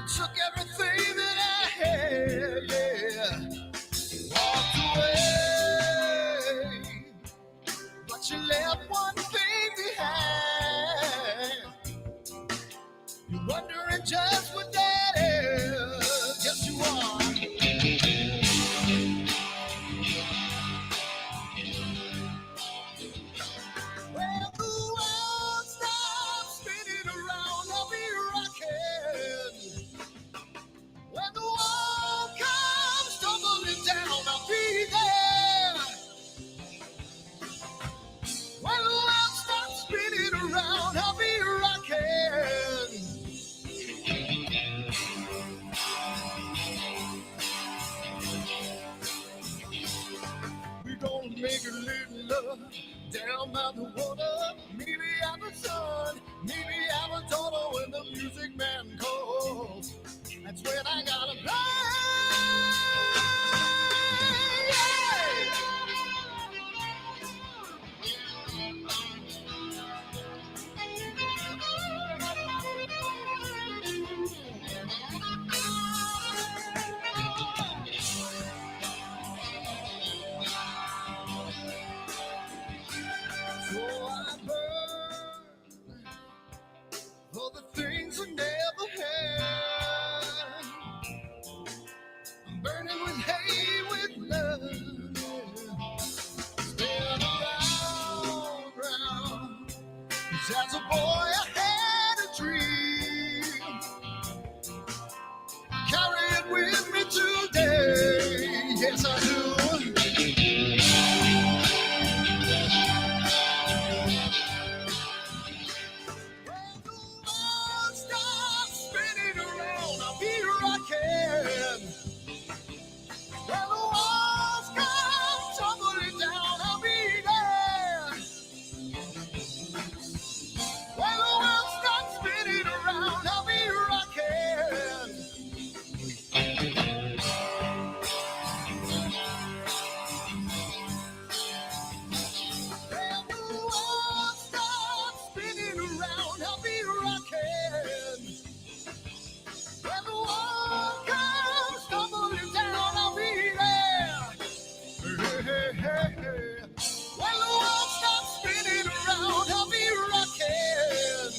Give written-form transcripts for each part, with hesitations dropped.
took everything that I had, yeah. Walked away, but you left one thing behind. You're wondering just what that is. Yes, you are. Well, the world stops spinning around, I'll be rocking. When the wall comes tumbling down, I'll be there. When the world stops spinning around, I'll be rocking. We're gonna make a little love down by the water. Maybe have a son, maybe have a daughter when the music man calls. That's when I gotta play. So I burn for the things I never had. I'm burning with hate, with love. Spin around, round. 'Cause as a boy I had a dream. Carry it with me today. Yes, I do. When the world stops spinning around, I'll be rocking. When the walls come tumbling down, I'll be there. When the world stops spinning around, I'll be rocking. When the world stops spinning around, I'll be rocking. When the wall comes tumbling down, I'll be there. Hey, hey, hey, hey. When the world stops spinning around, I'll be rocking.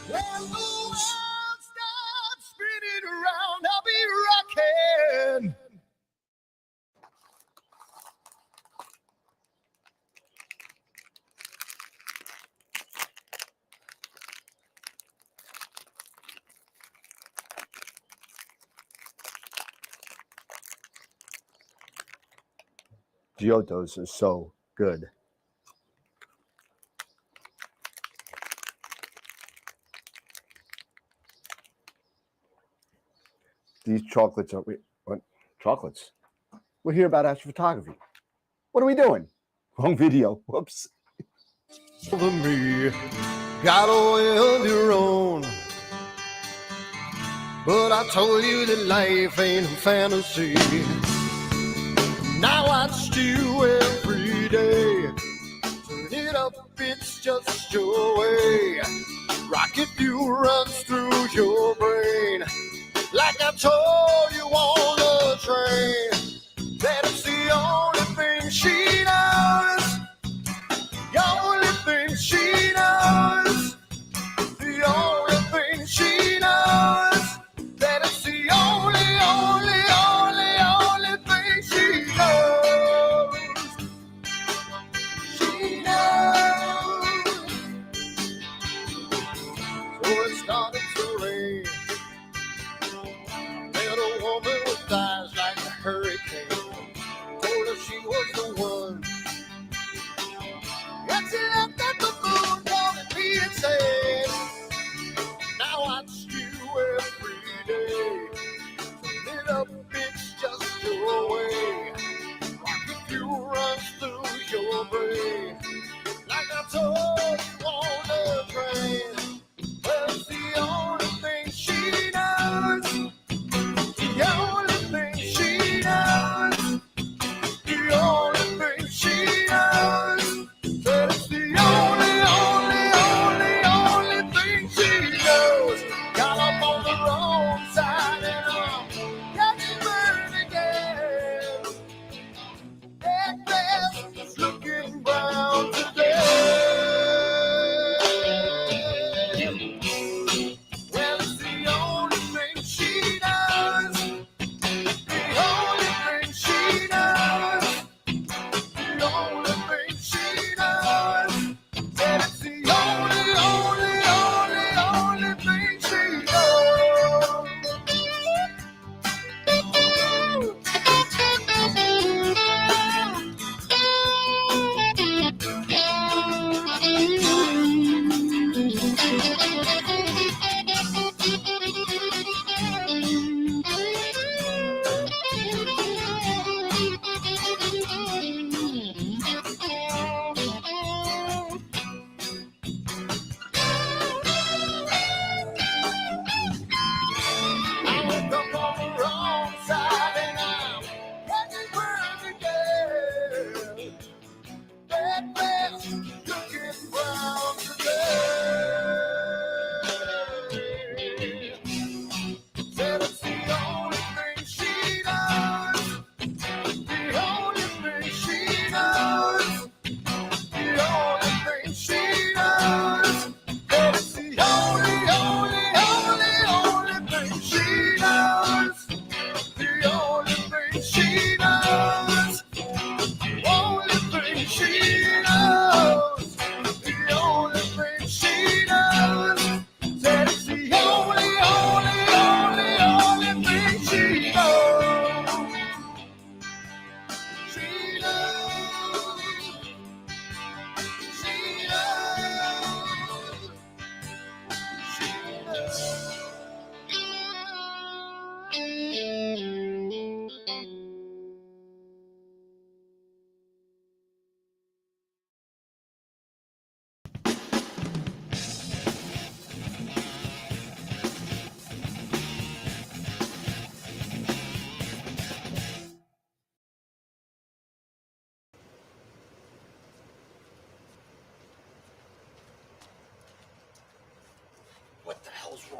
When the world stops spinning around, I'll be rocking. Giottos is so good. These chocolates are what? Chocolates. We're here about astrophotography. What are we doing? Wrong video. Whoops. For me, got a way of your own. But I told you that life ain't a fantasy. Now I watch you every day. Turn it up, it's just your way. Rocket fuel runs through your brain. Like I told you on the train, that it's the only thing she knows. The only thing she knows. The only thing she knows. That it's the only, only, only, only thing she knows. She knows. So it started to rain. Met a woman with eyes like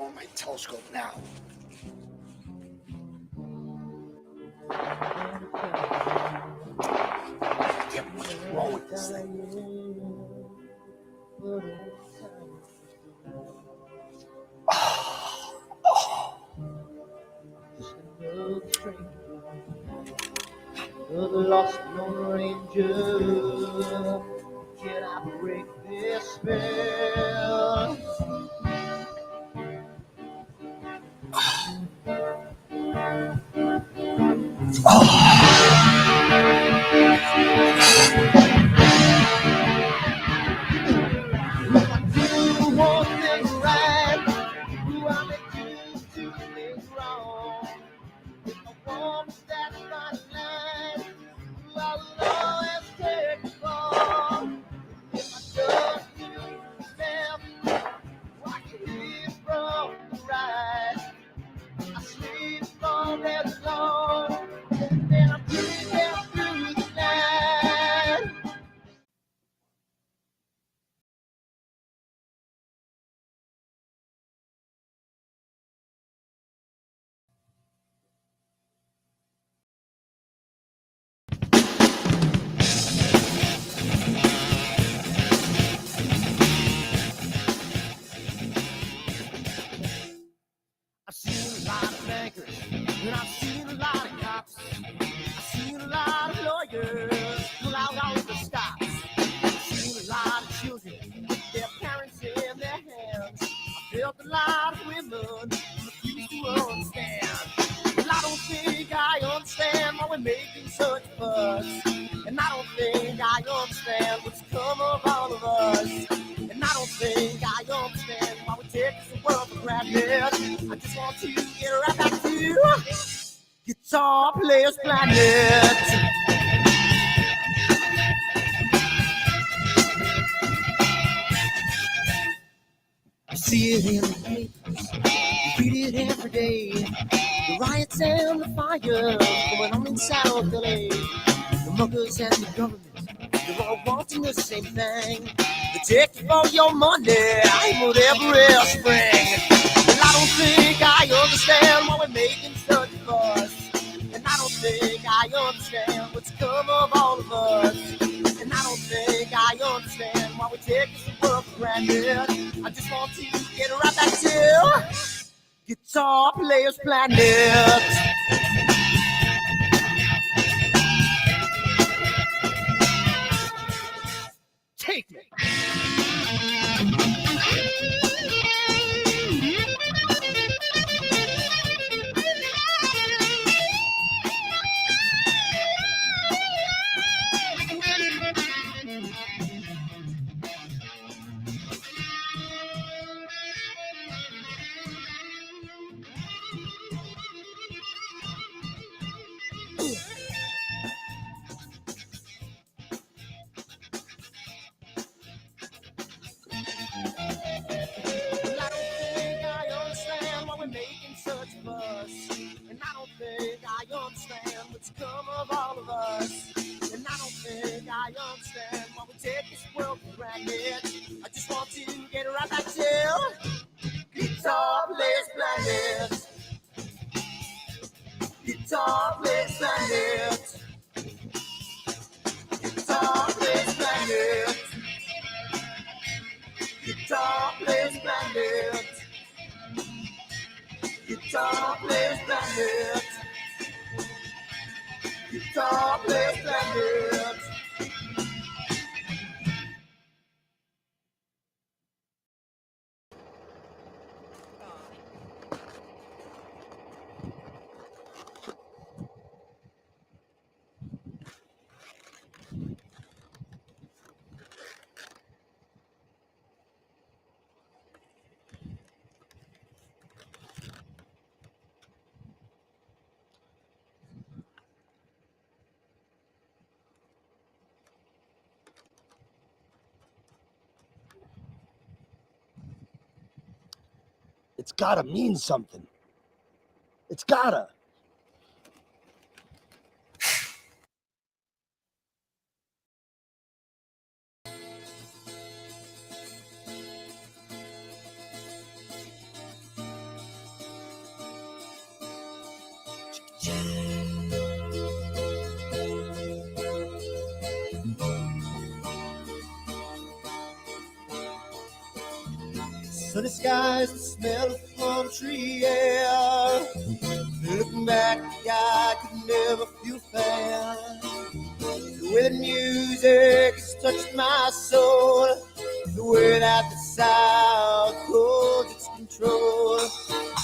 on my telescope now. Damn, what's wrong with this thing? The lost Lone Ranger, can I break this spell? Who wants them right? Who are they to things wrong? If I want that fine line, who I will always take it for. If I just use them, I can hear from the right. I sleep all day long, then I'm breathing through the night. I've seen a lot of bankers, and I've seen a lot of cops. I've seen a lot of lawyers pull out all the stops. I've seen a lot of children with their parents in their hands. I felt a lot of women refuse to understand. Well, I don't think I understand why we're making such a fuss. And I don't think I understand what's come of all of us. And I don't think I understand why we take this world for granted. I just want to get right back to Guitar Players Planet. I see it in the papers, you read it every day. The riots and the fires going on in South LA. The muggers and the government, they're all wanting the same thing. They take you for your money, whatever else bring. And I don't think I understand why we're making such a fuss. And I don't think I understand what's come of all of us. And I don't think I understand why we take this world for granted. I just want to get right back to Guitar Players Planet. Take me. And I don't think I understand what's come of all of us. And I don't think I understand why we take this world for granted. I just want to get right back to Guitar Players Planet. Guitar Players Planet. Guitar Players Planet. Guitar Players Planet. Guitar Players Planet. Guitar Players Planet. It's gotta mean something. It's gotta. Sunny skies, the smell of plum tree air. Looking back, I could never feel fair. The way the music has touched my soul, the way that the South holds its control.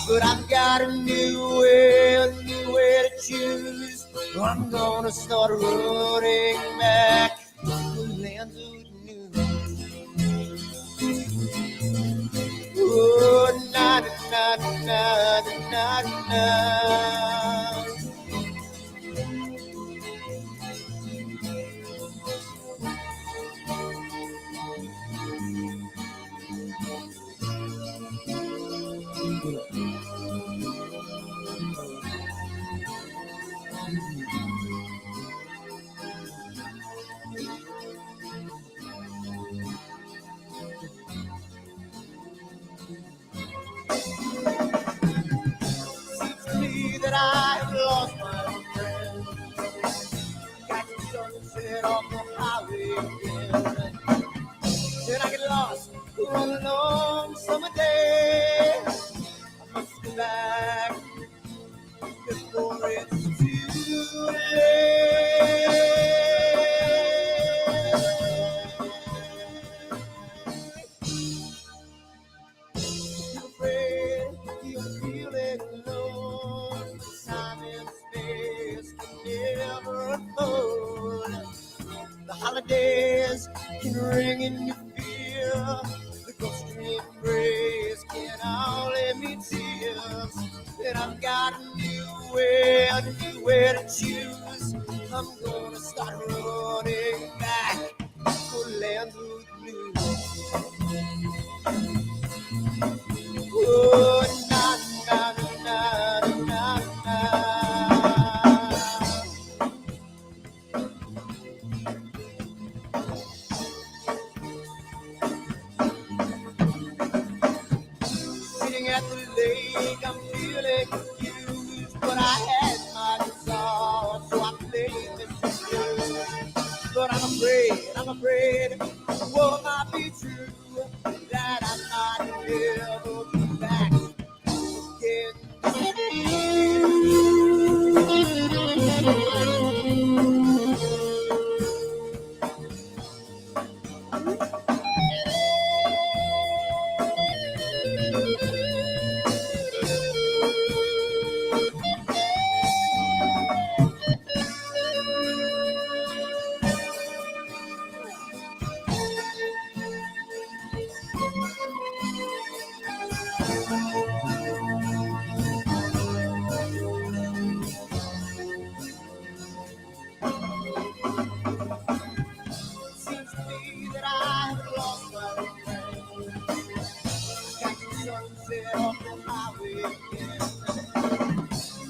But I've got a new way to choose. I'm gonna start running back to the lands of the new. Oh, na na na na na na. Seems to me that I have lost my old friend. Catching sunset off the highway again. Then I get lost on a long summer day. I must go back before it's too late. You're afraid you're feeling alone. Time and space can never afford. The holidays can ring in your fear. The ghost embrace can only mean tears. And I've got a new way to choose. I'm gonna start running back for land of the blue. Oh, na na na na na na. Sitting at the lake, I'm feeling confused, but I had my guitar, so I played this tune. But I'm afraid, the world might be true, that I might never be back again. Seems to me that I've lost my friend. Catching sunset off the highway again.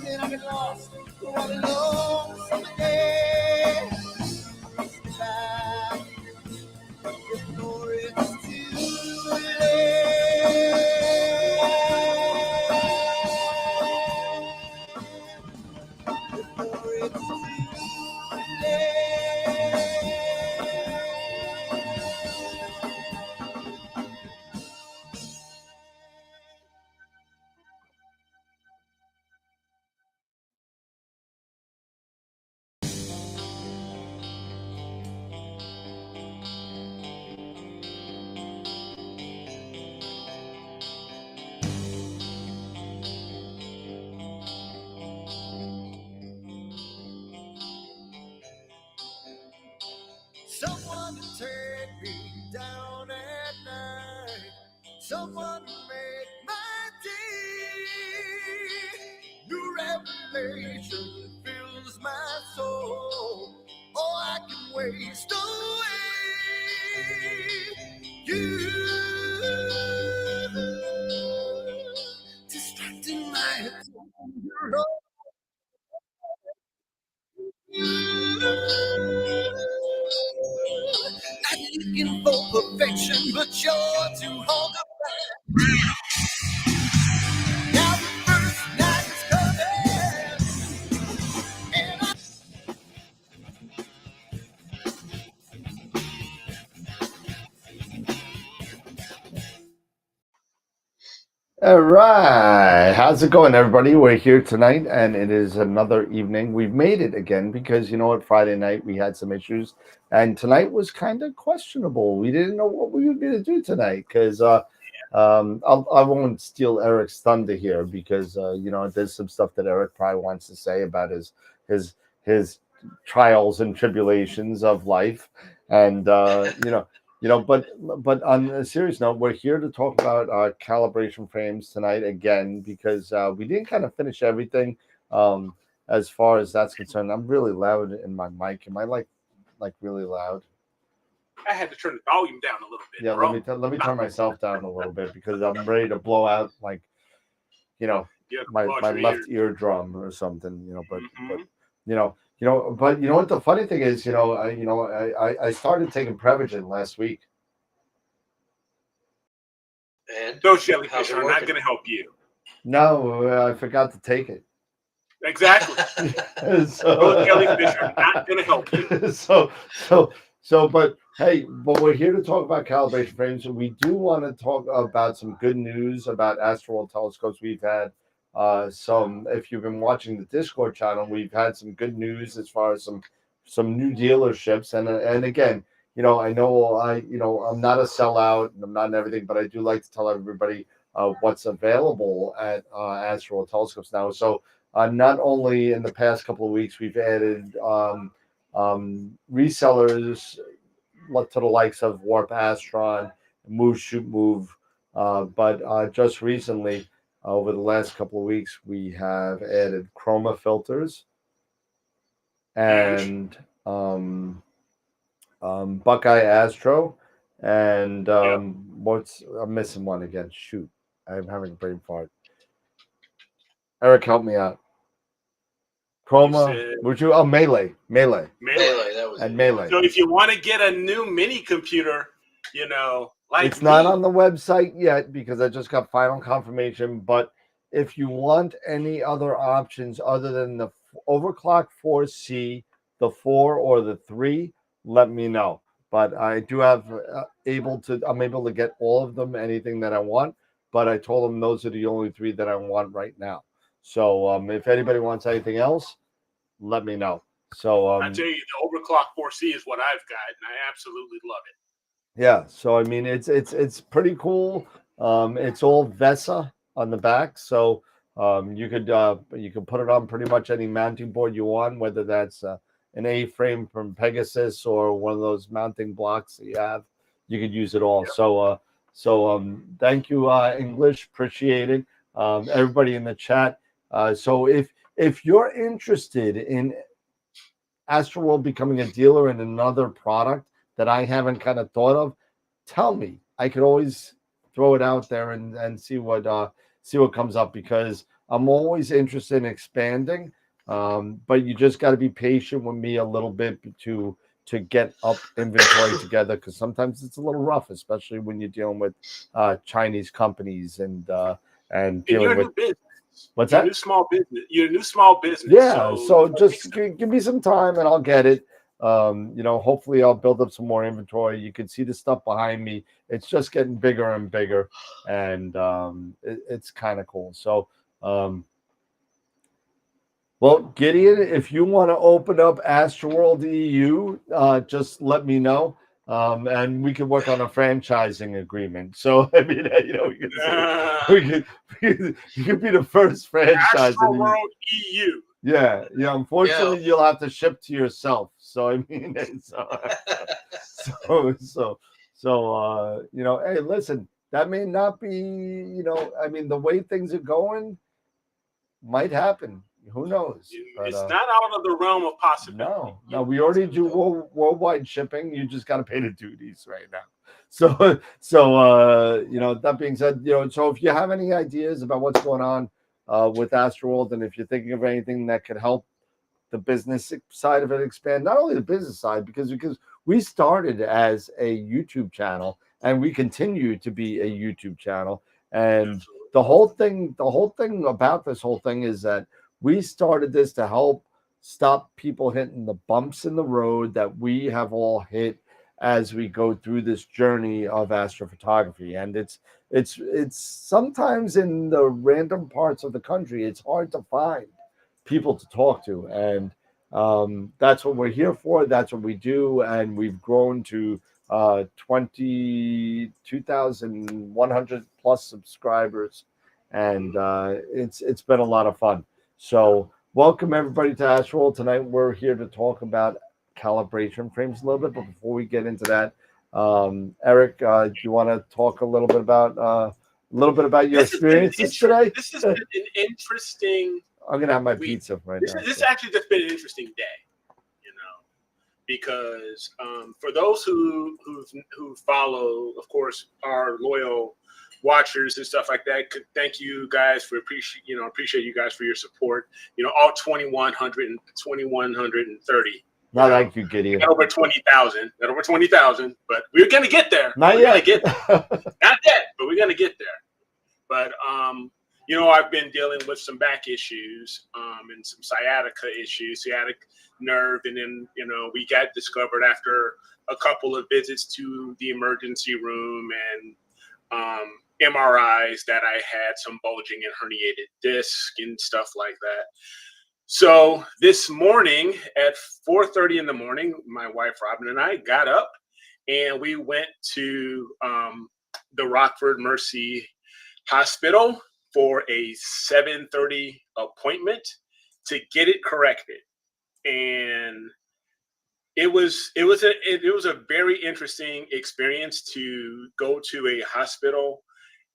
Then I get lost on a long summer day. I must be back before it's too late. Before it's too late. Someone to take me down at night. Someone to make my day. New revelation fills my soul. Oh, I can waste away. You distracting my attention. You're not looking for perfection, but you're too hard to find. Now the first night is coming, and I All right. How's it going, everybody? We're here tonight, and it is another evening. We've made it again because you know what? Friday night we had some issues, and tonight was kind of questionable. We didn't know what we were going to do tonight because I won't steal Eric's thunder here because you know there's some stuff that Eric probably wants to say about his his trials and tribulations of life, and but on a serious note, we're here to talk about calibration frames tonight again because we didn't kind of finish everything as far as that's concerned. I'm really loud in my mic. Am I like really loud? I had to turn the volume down a little bit. Yeah, bro. let me turn myself down a little bit because I'm ready to blow out like you know my left eardrum or something. You know, but Mhm. but you know what the funny thing is, I started taking Prevagen last week. And Those how's jellyfish it are not working? going to help you. No, I forgot to take it. Exactly. Those jellyfish are not going to help you. so but hey, but we're here to talk about calibration frames. We do want to talk about some good news about astral telescopes. We've had some, if you've been watching the Discord channel, we've had some good news as far as some new dealerships. And again, I know I'm not a sellout and I'm not in everything, but I do like to tell everybody what's available at astral telescopes now. So not only in the past couple of weeks, we've added resellers to the likes of Warp Astron, Move Shoot Move, but just recently, over the last couple of weeks, we have added chroma filters and Buckeye Astro, and Yep. I'm missing one again. Shoot, I'm having a brain fart. Eric, help me out. You Chroma, said would you? Oh, Melee, melee. That was and it. Melee. So if you want to get a new mini computer, like It's not me, on the website yet because I just got final confirmation. But if you want any other options other than the overclock 4C, the 4 or the 3, let me know. But I do have I'm able to get all of them, anything that I want. But I told them those are the only 3 that I want right now. So if anybody wants anything else, let me know. So I tell you, the overclock 4C is what I've got, and I absolutely love it. yeah, so I mean it's pretty cool. It's all VESA on the back, so you could put it on pretty much any mounting board you want, whether that's an A-frame from Pegasus or one of those mounting blocks that you have. You could use it all. Yep. So thank you, English, appreciate it. Everybody in the chat. So if you're interested in Astroworld becoming a dealer in another product that I haven't kind of thought of, tell me. I could always throw it out there and see what comes up because I'm always interested in expanding. But you just got to be patient with me a little bit to get up inventory together because sometimes it's a little rough, especially when you're dealing with Chinese companies and And dealing you're a with new business. what's You're a that? new small business. You're a new small business. Yeah, so it just takes give me some time and I'll get it. Hopefully I'll build up some more inventory. You can see the stuff behind me. It's just getting bigger and bigger, and it's kind of cool. So, well, Gideon, if you want to open up Astroworld EU, just let me know. And we could work on a franchising agreement. So I mean, we could say you could be the first franchise in Astro the World EU. yeah. Unfortunately, you'll have to ship to yourself. So I mean, hey, listen, that may not be, I mean, the way things are going might happen. Who knows? But It's not out of the realm of possibility. no, we already do worldwide shipping. You just got to pay the duties right now. That being said, so if you have any ideas about what's going on with Astroworld, and if you're thinking of anything that could help the business side of it expand, not only the business side, because we started as a YouTube channel and we continue to be a YouTube channel. And the whole thing about this whole thing is that we started this to help stop people hitting the bumps in the road that we have all hit as we go through this journey of astrophotography. And it's sometimes in the random parts of the country, it's hard to find people to talk to. And that's what we're here for. That's what we do. And we've grown to 22,100 plus subscribers. And it's been a lot of fun. So welcome everybody to Astro. Tonight we're here to talk about calibration frames a little bit. But before we get into that, Eric, do you want to talk a little bit about your experiences today? This has been an interesting. I'm gonna have my pizza right now. This actually just been an interesting day, because for those who follow, of course, our loyal watchers and stuff like that, thank you guys for appreciate you guys for your support. All 2,130. No, thank you, Gideon. Got over 20,000. But we're gonna get there. Not yet. Not yet, but we're gonna get there. But I've been dealing with some back issues and some sciatic nerve, and then we got discovered after a couple of visits to the emergency room and MRIs that I had some bulging and herniated disc and stuff like that. So this morning at 4:30 in the morning, my wife Robin and I got up and we went to the Rockford Mercy Hospital for a 7:30 appointment to get it corrected. And it was a very interesting experience to go to a hospital,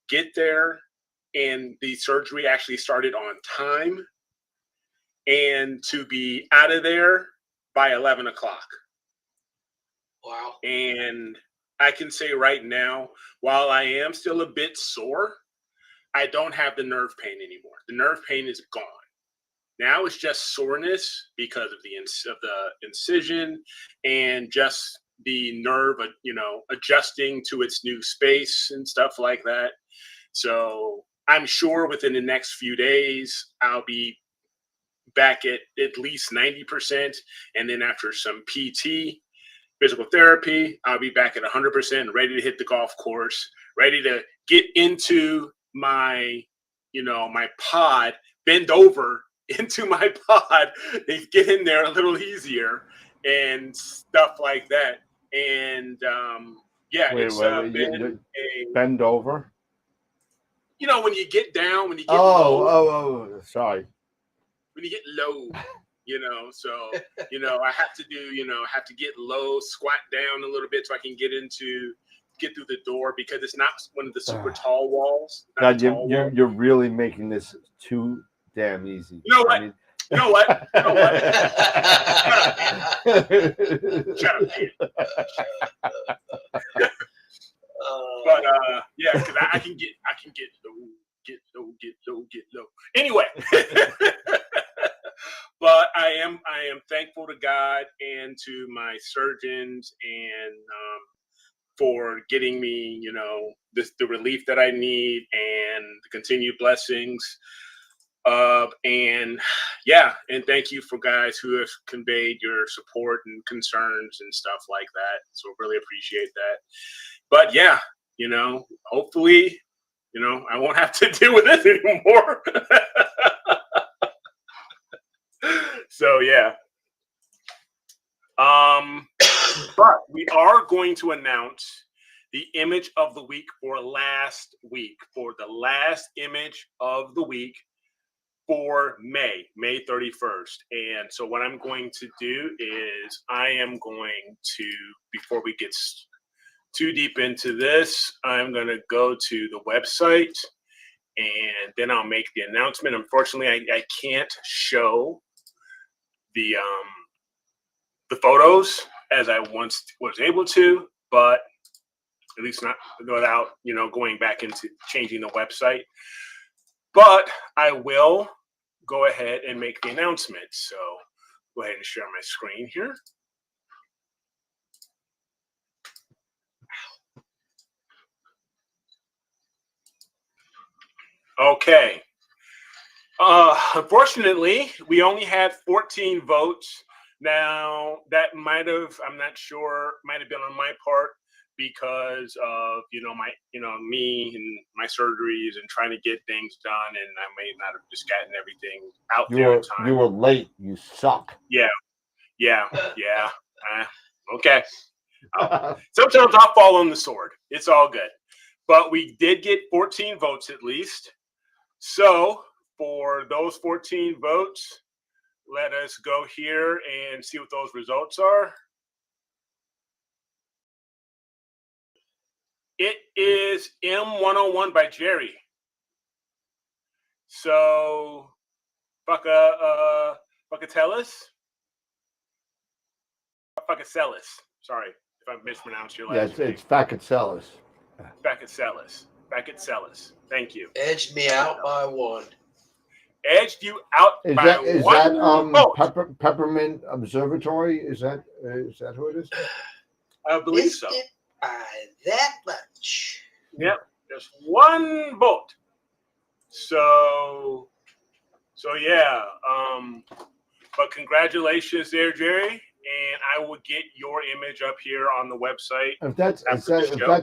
get there, and the surgery actually started on time, and to be out of there by 11 o'clock. Wow. And I can say right now, while I am still a bit sore, I don't have the nerve pain anymore. The nerve pain is gone. Now it's just soreness because of the incision and just the nerve, adjusting to its new space and stuff like that. So I'm sure within the next few days, I'll be back at least 90%. And then after some PT, physical therapy, I'll be back at 100%, ready to hit the golf course, ready to get into my pod, bend over into my pod and get in there a little easier and stuff like that. And bend over. When you get down, when you get low. Sorry. When you get low, so I have to get low, squat down a little bit so I can get through the door, because it's not one of the super tall walls. God, you're really making this too damn easy. You know what? You know what? Shut up, man. But because I can get low. Anyway, but I am thankful to God and to my surgeons and for getting me, the relief that I need and the continued blessings. And thank you for guys who have conveyed your support and concerns and stuff like that. So really appreciate that. But hopefully, I won't have to deal with this anymore. So but we are going to announce the image of the week for last week, for the last image of the week for May 31st. And so what I'm going to do is I am going to, before we get too deep into this, I'm going to go to the website and then I'll make the announcement. Unfortunately, I can't show the photos as I once was able to, but at least not without, going back into changing the website. But I will go ahead and make the announcement. So go ahead and share my screen here. Okay. Unfortunately, we only had 14 votes Now that I'm not sure, might have been on my part because of me and my surgeries and trying to get things done, and I may not have just gotten everything out there in time. You were late. You suck. Yeah. Okay. Sometimes I'll fall on the sword. It's all good. But we did get 14 votes at least. So for those 14 votes, let us go here and see what those results are. It is M101 by Jerry. So, Buckatellis? Buckatellis. Sorry if I mispronounced your last name. It's Buckatellis. Buckatellis. Thank you. Edged me out by one. Edged you out by one vote. Peppermint Observatory? Is that who it is? I believe so. By that much. Yep, just one vote. So yeah. But congratulations there, Jerry, and I will get your image up here on the website. If that's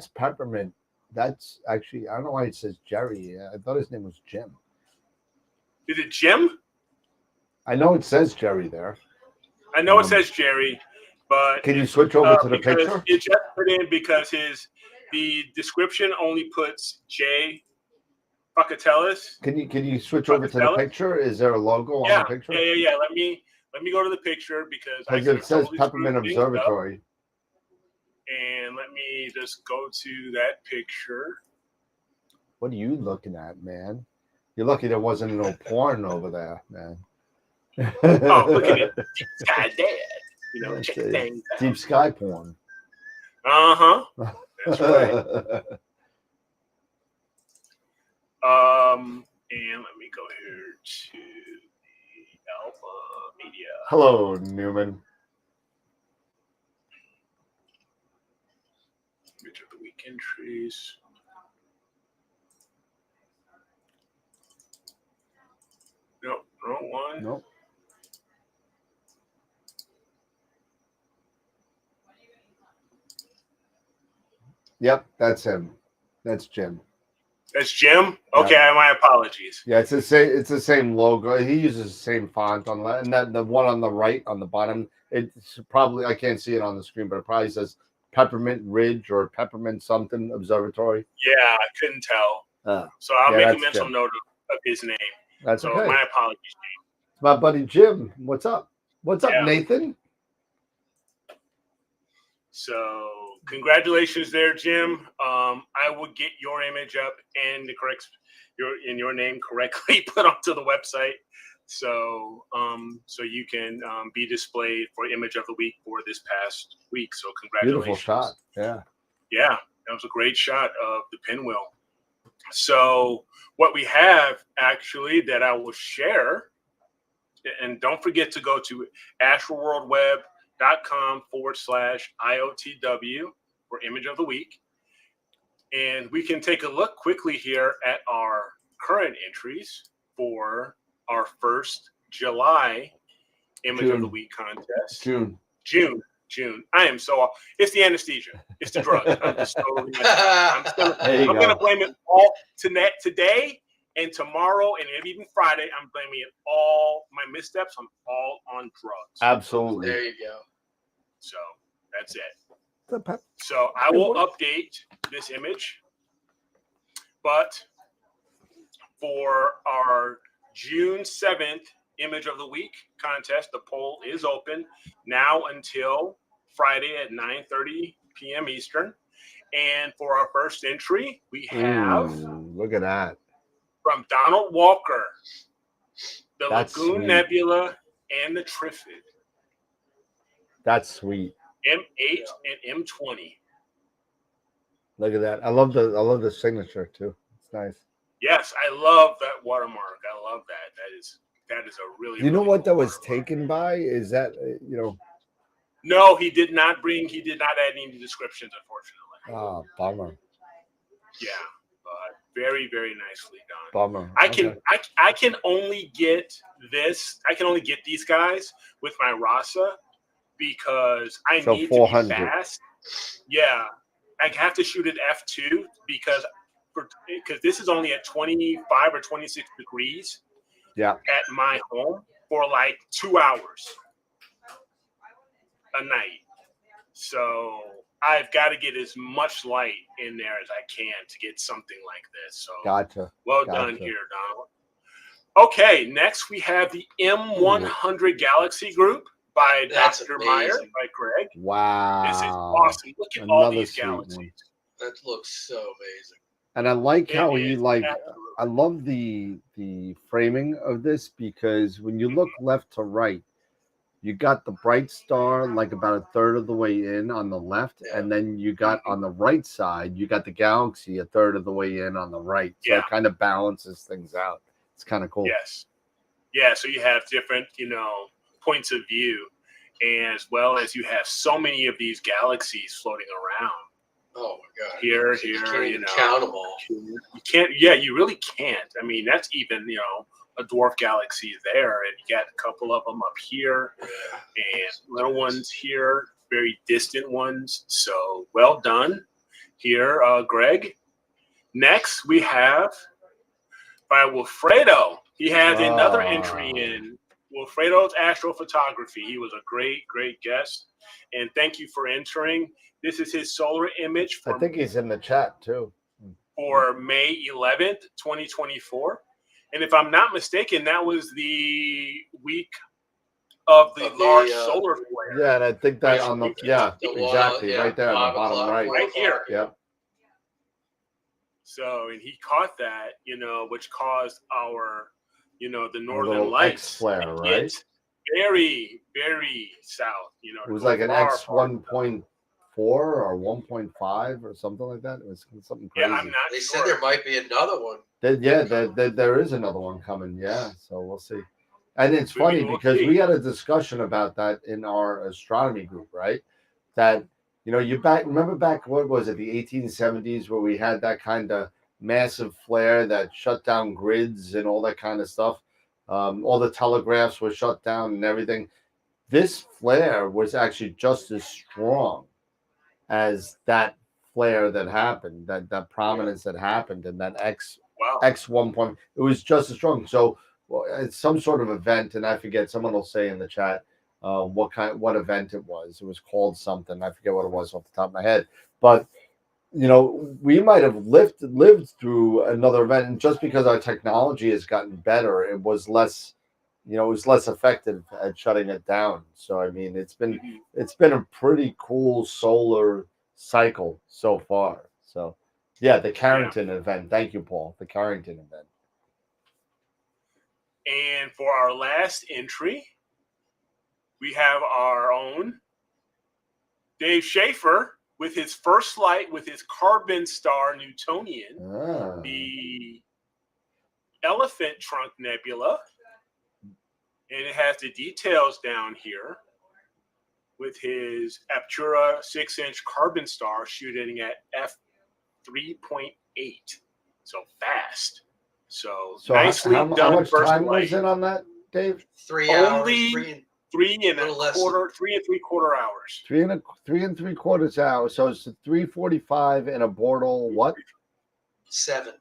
Peppermint, that's actually, I don't know why it says Jerry. I thought his name was Jim. Is it Jim? I know it says Jerry there. I know it says Jerry, but can you switch over to the picture? It just put in because the description only puts J. Buckatellis. Can you switch over to the picture? Is there a logo on the picture? Yeah. Let me go to the picture because it says Peppermint Observatory. And let me just go to that picture. What are you looking at, man? You're lucky there wasn't no porn over there, man. Oh, look at it. Deep sky dad. Check things out. Deep sky porn. Uh-huh. That's right. And let me go here to the Alpha Media. Hello, Newman. Image of the week entries. Nope, wrong one. Nope. Yep, that's him. That's Jim. That's Jim? Okay, my apologies. Yeah, it's the same logo. He uses the same font on that, and that the one on the right on the bottom. It's probably, I can't see it on the screen, but it probably says Peppermint Ridge or Peppermint something Observatory. Yeah, I couldn't tell. So I'll make a mental note of his name. That's so okay. My apologies, Jim. My buddy Jim. What's up? What's up, Nathan? So congratulations there, Jim. I will get your image up and your name correctly put onto the website. So you can be displayed for image of the week for this past week. So congratulations. Beautiful shot. Yeah. Yeah, that was a great shot of the pinwheel. So what we have actually that I will share, and don't forget to go to astralworldweb.com/IOTW for image of the week. And we can take a look quickly here at our current entries for our first July image of the week contest. June. I am so it's the anesthesia. It's the drugs. I'm just totally I'm gonna blame it all today and tomorrow and even Friday. I'm blaming it all my missteps. I'm all on drugs. Absolutely. There you go. So that's it. So I will update this image. But for our June 7th image of the week contest, the poll is open now until Friday at 9:30 p.m. Eastern. And for our first entry, we have look at that from Donald Walker, the That's Lagoon sweet. Nebula and the Trifid. That's sweet. M8 and M20. Look at that. I love the signature too. It's nice. Yes, I love that watermark. I love that. That is a really. You know really what cool that was watermark. taken by? Is that No, he did not add any descriptions, unfortunately. Oh, bummer. Yeah, but very, very nicely done. Bummer. I can only get this. I can only get these guys with my Rasa because I So need 400. to be fast. Yeah, I have to shoot at f2 because this is only at 25 or 26 degrees Yeah. at my home for like 2 hours a night. So I've got to get as much light in there as I can to get something like this. So Gotcha. well Gotcha. done here, Donald. Okay, next we have the M100 Galaxy Group by That's Dr. Meyer, amazing. by Greg. Wow. This is awesome. Look at all Another these sweet galaxies. one. That looks so amazing. And I like It how he is, like. absolutely. I love the framing of this because when you look left to right, you got the bright star like about a third of the way in on the left, Yeah. and then you got on the right side, you got the galaxy a third of the way in on the right. So Yeah. it kind of balances things out. It's kind of cool. Yes. Yeah, so you have different, points of view, and as well as you have so many of these galaxies floating around. Oh my God! Here, You here, can't even count them all. You can't. Yeah, you really can't. I mean, that's even a dwarf galaxy there, and you got a couple of them up here, and little ones here, very distant ones. So well done here, Greg. Next, we have by Wilfredo. He has another entry in Wilfredo's astrophotography. He was a great, great guest, and thank you for entering. This is his solar image I think he's in the chat too. for May 11th, 2024. And if I'm not mistaken, that was the week of the large solar flare. Yeah, and I think that on the The exactly one, right there on the 5 bottom o'clock, right. 4 Right here. o'clock. Yep. So, and he caught that, which caused our, the A northern little lights X flare, to right? get very, very south. It was like an X 1.4 or 1.5 or something like that. It was something crazy. Yeah, I'm not They sure. said there might be another one. There is another one coming. Yeah, so we'll see. And it's We funny will because see. we had a discussion about that in our astronomy group, right? That remember back, what was it, the 1870s, where we had that kind of massive flare that shut down grids and all that kind of stuff. All the telegraphs were shut down and everything. This flare was actually just as strong as that flare that happened, that prominence that happened, and that Wow. X 1 point. It was just as strong. So it's some sort of event, and I forget. Someone will say in the chat what event it was. It was called something. I forget what it was off the top of my head. But we might have lived through another event, and just because our technology has gotten better, it was less. It was less effective at shutting it down. So I mean, it's been a pretty cool solar cycle so far. So yeah, the Carrington event. Thank you, Paul. The Carrington event. And for our last entry, we have our own Dave Schaefer with his first light with his carbon star Newtonian, the Elephant Trunk Nebula. And it has the details down here with his Aptura 6-inch carbon star shooting at f3.8. So fast. So nicely how done. much first time light. was it on that, Dave? 3 hours. Only 3 and little less 3.75 hours. 3 3/4 hours. So it's 3:45 in a Bortle what? 7.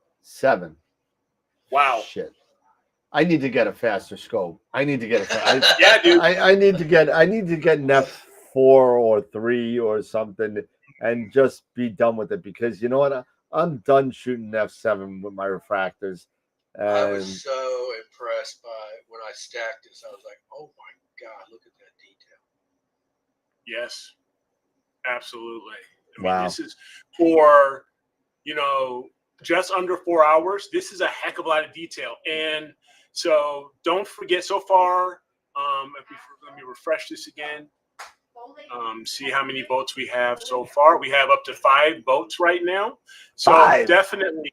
Wow. Shit. I need to get a faster scope. I need to get a Yeah, dude. I need to get an F4 or 3 or something and just be done with it, because you know what? I'm done shooting F7 with my refractors. I was so impressed by when I stacked this. I was like, oh my God, look at that detail. Yes, absolutely. I mean, Wow. this is for, just under 4 hours. This is a heck of a lot of detail. And so don't forget so far, let me refresh this again. See how many votes we have so far. We have up to 5 votes right now. So 5. definitely,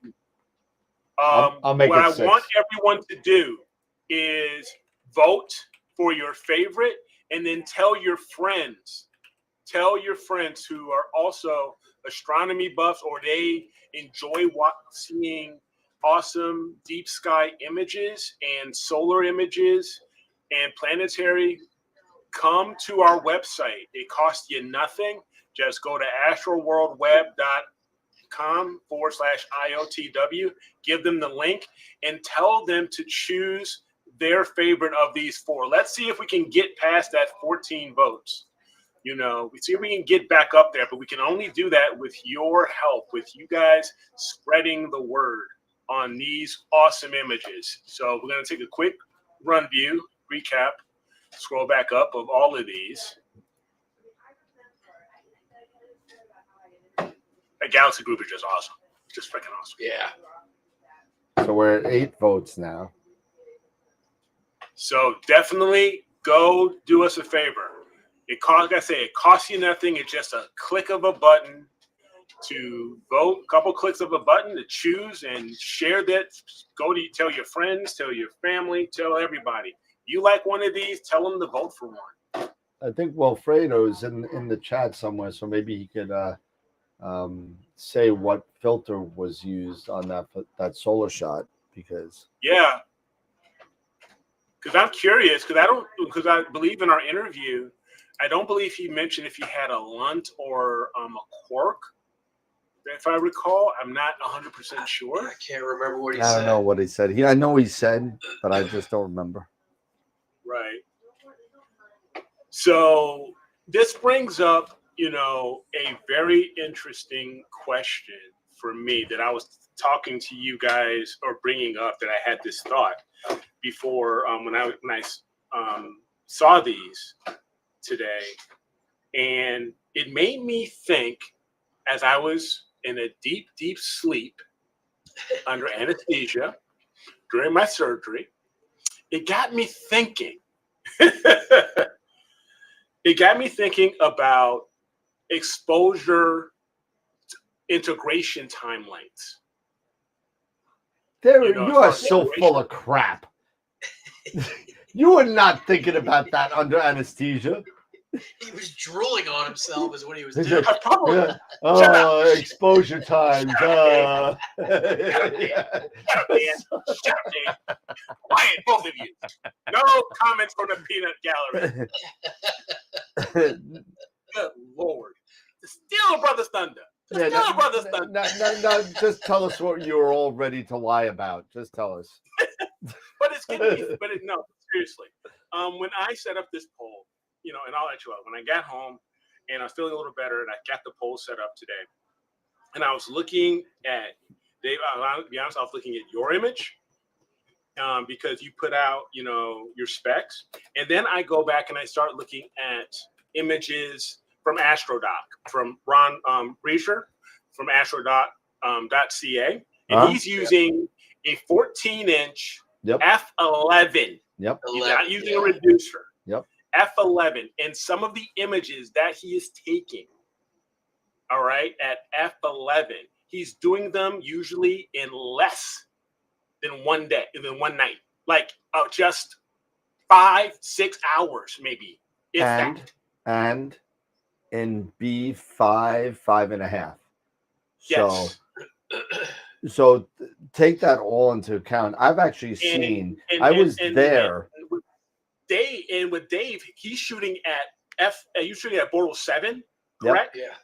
I'll make what it I 6. want everyone to do is vote for your favorite, and then tell your friends who are also astronomy buffs, or they enjoy seeing awesome deep sky images and solar images and planetary come to our website. It costs you nothing. Just go to astralworldweb.com/IOTW, give them the link, and tell them to choose their favorite of these 4. Let's see if we can get past that 14 votes. We see if we can get back up there, but we can only do that with your help, with you guys spreading the word on these awesome images. So we're going to take a quick run view, recap, scroll back up of all of these. That Galaxy group is just awesome. It's just freaking awesome. Yeah. So we're at 8 votes now. So definitely go do us a favor. Like I say, it costs you nothing. It's just a click of a button to vote, a couple clicks of a button to choose and share that. Tell your friends, tell your family, tell everybody. You like one of these, tell them to vote for one. I think Wilfredo's in the chat somewhere, so maybe he could say what filter was used on that solar shot, because because I'm curious, because I believe in our interview, I don't believe he mentioned if he had a lunt or a quark. If I recall, I'm not 100% sure. I can't remember what he I said. don't know what he said. I know he said, but I just don't remember. Right. So this brings up, a very interesting question for me that I was talking to you guys or bringing up, that I had this thought before when I saw these today, and it made me think as I was in a deep, deep sleep under anesthesia during my surgery. It got me thinking. It got me thinking about exposure integration time lengths. You are so full of crap. You were not thinking about that under anesthesia. He was drooling on himself is what he was doing. Exposure times. Shut up, Dan. Shut up, Dan. Quiet, both of you. No comments from the peanut gallery. Good Lord. Steal a brother's thunder. No, just tell us what you were all ready to lie about. Just tell us. But it's getting me. No, seriously. When I set up this poll, and I'll let you out. When I got home and I was feeling a little better, and I got the poll set up today, and I was looking at Dave. I'll be honest, I was looking at your image because you put out, your specs, and then I go back and I start looking at images from AstroDoc, from Ron Reischer from AstroDoc.ca, and he's using a 14-inch F11. Yep. He's not using a reducer. Yep. F11, and some of the images that he is taking, all right, at F11, he's doing them usually in less than one night, like just 5-6 hours, maybe. And in B5, 5.5. Yes. So take that all into account. I've actually seen. I was there. With Dave, he's shooting at Bortle 7, correct? Yep.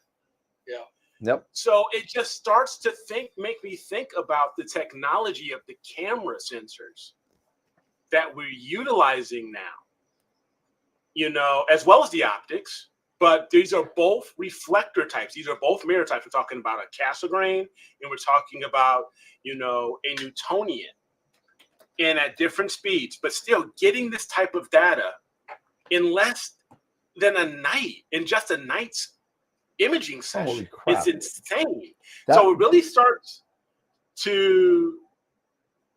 Yeah. Yep. So it just starts to make me think about the technology of the camera sensors that we're utilizing now, as well as the optics. But these are both reflector types. These are both mirror types. We're talking about a Cassegrain, and we're talking about, a Newtonian. And at different speeds, but still getting this type of data in less than a night, in just a night's imaging session. It's insane. So it really starts to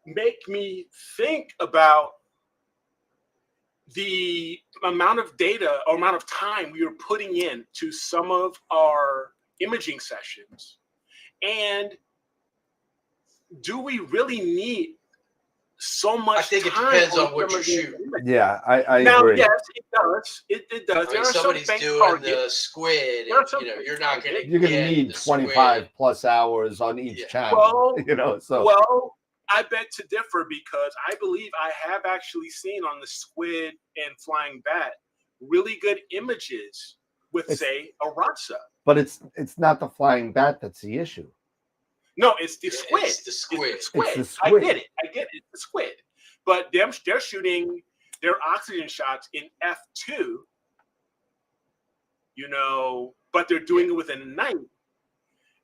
make me think about the amount of data or amount of time we are putting in to some of our imaging sessions. And do we really need so much? I think it depends on what you shoot. Yeah, I now, agree. Yes, it does. It does. I mean, somebody's doing the squid, and, you're not going to. You're going to need 25 plus hours on each channel. Well, I beg to differ, because I believe I have actually seen on the squid and flying bat really good images with, say, a Rasa. But it's not the flying bat that's the issue. No, it's the squid. It's the squid. It's the I squid. get it. It's the squid. But they're shooting their oxygen shots in f2, but they're doing it with a night.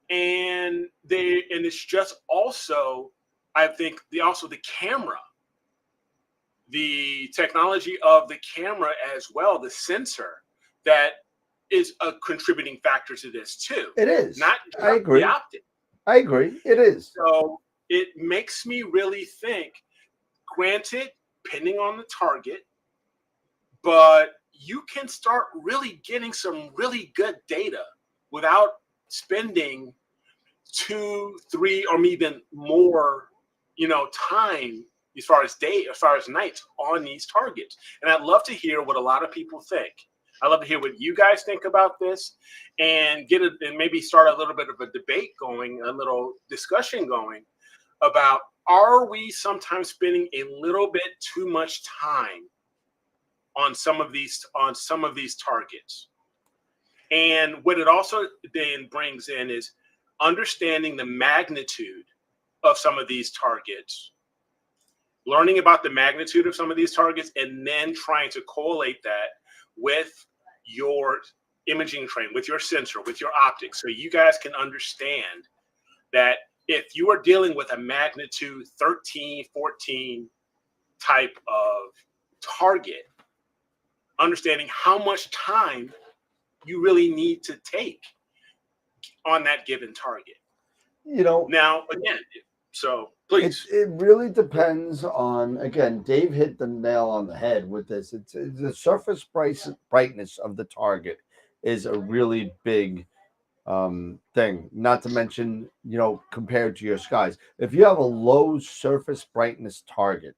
And it's just also, I think, the camera, the technology of the camera as well, the sensor, that is a contributing factor to this too. It is. Not I agree. the optic. I agree. It is. So it makes me really think, granted, depending on the target, but you can start really getting some really good data without spending 2, 3, or even more, time as far as nights on these targets. And I'd love to hear what a lot of people think. I'd love to hear what you guys think about this, and and maybe start a little bit of a debate going, a little discussion going about, are we sometimes spending a little bit too much time on some of these targets? And what it also then brings in is understanding the magnitude of some of these targets, learning about the magnitude of some of these targets, and then trying to correlate that with your imaging train, with your sensor, with your optics, so you guys can understand that if you are dealing with a magnitude 13, 14 type of target, understanding how much time you really need to take on that given target. Now, again, so please. It really depends on, again, Dave hit the nail on the head with this. It's the surface brightness of the target is a really big thing. Not to mention, compared to your skies. If you have a low surface brightness target,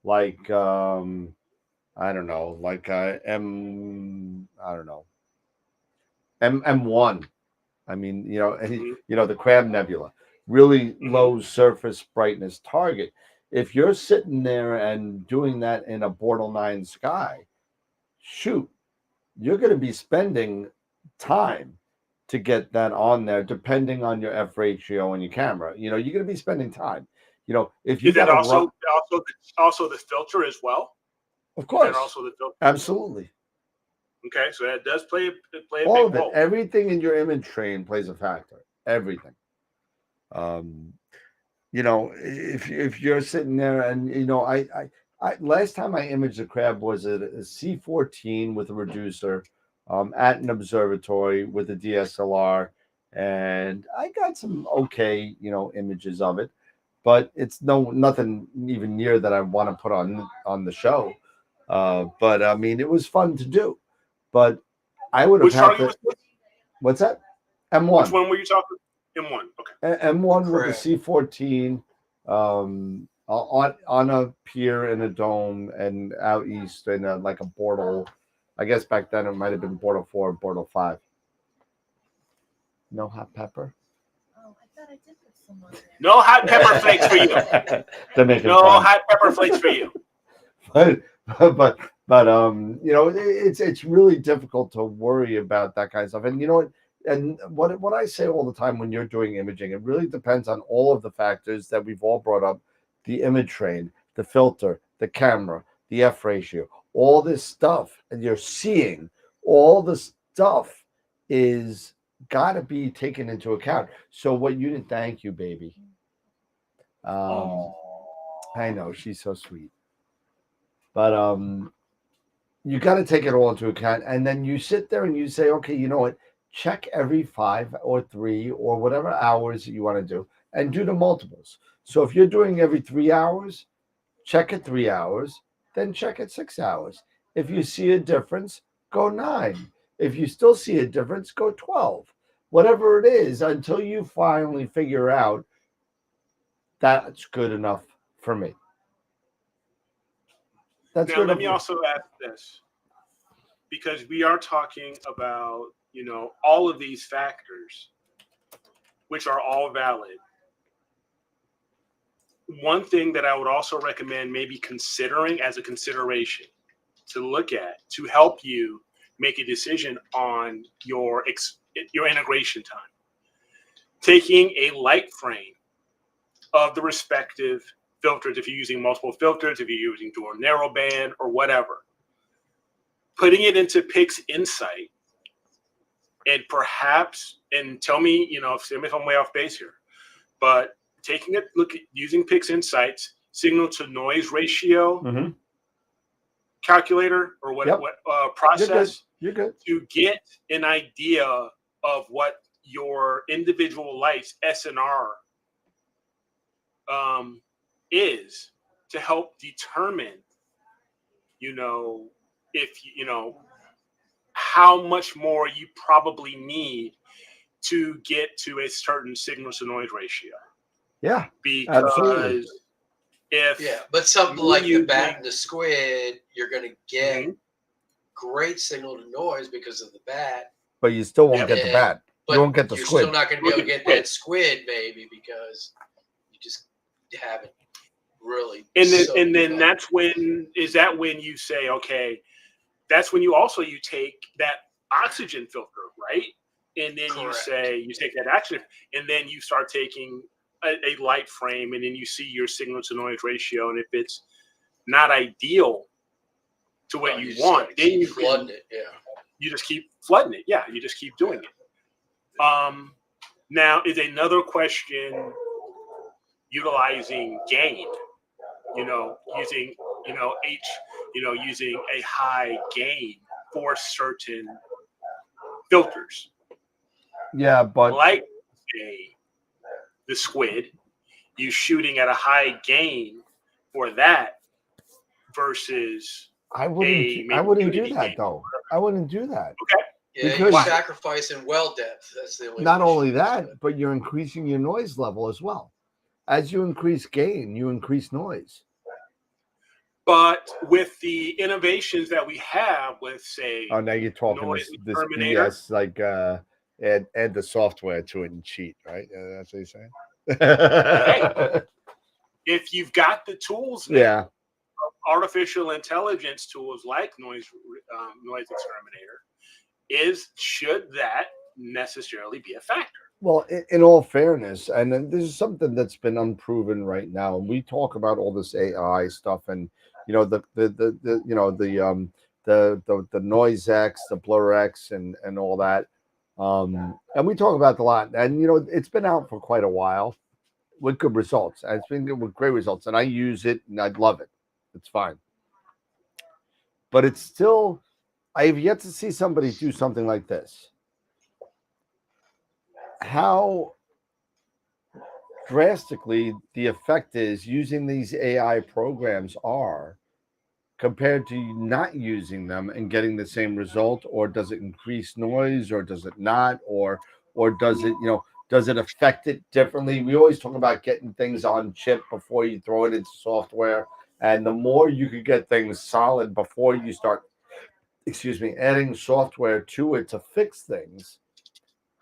like I don't know, like M1. I mean, the Crab Nebula, really low surface brightness target. If you're sitting there and doing that in a Bortle 9 sky, shoot, you're going to be spending time to get that on there, depending on your F ratio and your camera. You're going to be spending time. If you got also the filter as well. Of course, also the filter. Absolutely. Okay, so that does play a all big of it. role. Everything in your image train plays a factor. Everything. If you're sitting there and I last time I imaged a crab was a C14 with a reducer at an observatory with a DSLR, and I got some okay images of it, but it's nothing even near that I want to put on the show. But I mean, it was fun to do. But I would have had to. What's that? M1. Which one were you talking? M1. Okay. M1 with the C14 on a pier in a dome and out east in like a Bortle. I guess back then it might have been Bortle 4, Bortle 5. No hot pepper? Oh, I thought I did put some on there. No hot pepper flakes for you. No hot pepper flakes for you. But it's really difficult to worry about that kind of stuff. And what I say all the time when you're doing imaging, it really depends on all of the factors that we've all brought up: the image train, the filter, the camera, the F ratio, all this stuff, and you're seeing all the stuff is got to be taken into account. So what you did, thank you, baby. I know she's so sweet. But you got to take it all into account. And then you sit there and you say, okay, you know what? Check every 5 or 3 or whatever hours that you want to do and do the multiples. So if you're doing every 3 hours, check at 3 hours, then check at 6 hours. If you see a difference, go 9. If you still see a difference, go 12. Whatever it is, until you finally figure out that's good enough for me. Now, let me also ask this, because we are talking about, all of these factors, which are all valid. One thing that I would also recommend maybe considering as a consideration to look at to help you make a decision on your integration time. Taking a light frame of the respective filters, if you're using multiple filters, if you're using dual narrowband or whatever, putting it into Pix Insight, and perhaps, and tell me, if I'm way off base here, but taking a look at using Pix Insight's signal to noise ratio calculator or what process, You're good. to get an idea of what your individual lights SNR is, to help determine, if how much more you probably need to get to a certain signal to noise ratio. Yeah, because absolutely. But something like the bat and the using- squid, you're going to get Mhm. great signal to noise because of the bat. But you still won't get the bat. But You won't get the you're squid. still not going to be able to get that squid, maybe, because you just haven't really. And then that's when you say, okay, that's when you take that oxygen filter, right? And then Correct. you take that oxygen, and then you start taking a light frame, and then you see your signal to noise ratio, and if it's not ideal to what you want, then you flooding it. Yeah. You just keep flooding it. Yeah, you just keep doing it. Now is another question utilizing gain. Using using a high gain for certain filters. Yeah, but like the squid, you shooting at a high gain for that versus I wouldn't do that though. I wouldn't do that. Okay. Yeah, Because you're sacrificing well depth. That's the only. Not only that, but you're increasing your noise level as well. As you increase gain, you increase noise. But with the innovations that we have with, say, now you're talking this BS, like add the software to it and cheat, right? That's what you're saying. Hey, if you've got the tools now, artificial intelligence tools like noise exterminator, should that necessarily be a factor? Well, in all fairness, and this is something that's been unproven right now. We talk about all this AI stuff, and the noise X, the blur X, and all that. And we talk about it a lot, and it's been out for quite a while with good results. And it's been good with great results, and I use it and I love it. It's fine, but it's still. I have yet to see somebody do something like this. How drastically the effect is using these AI programs are compared to not using them and getting the same result, or does it increase noise, or does it not, or does it does it affect it differently? We always talk about getting things on chip before you throw it into software, and the more you could get things solid before you start adding software to it to fix things,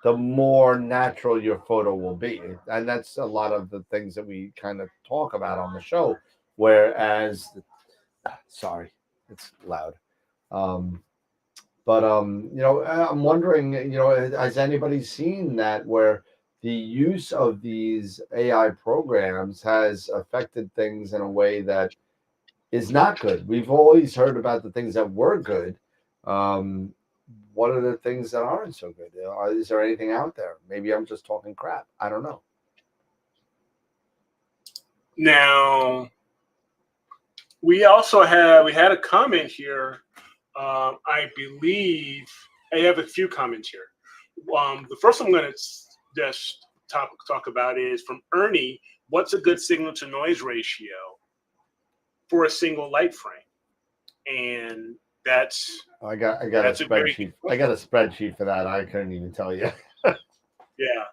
the more natural your photo will be. And that's a lot of the things that we kind of talk about on the show. Whereas, sorry, it's loud. I'm wondering, has anybody seen that where the use of these AI programs has affected things in a way that is not good? We've always heard about the things that were good. What are the things that aren't so good? Is there anything out there? Maybe I'm just talking crap. I don't know. Now, we had a comment here. I believe I have a few comments here. The first I'm going to just talk about is from Ernie. What's a good signal to noise ratio for a single light frame? And that's I got a spreadsheet. I got a spreadsheet for that. I couldn't even tell you. Yeah.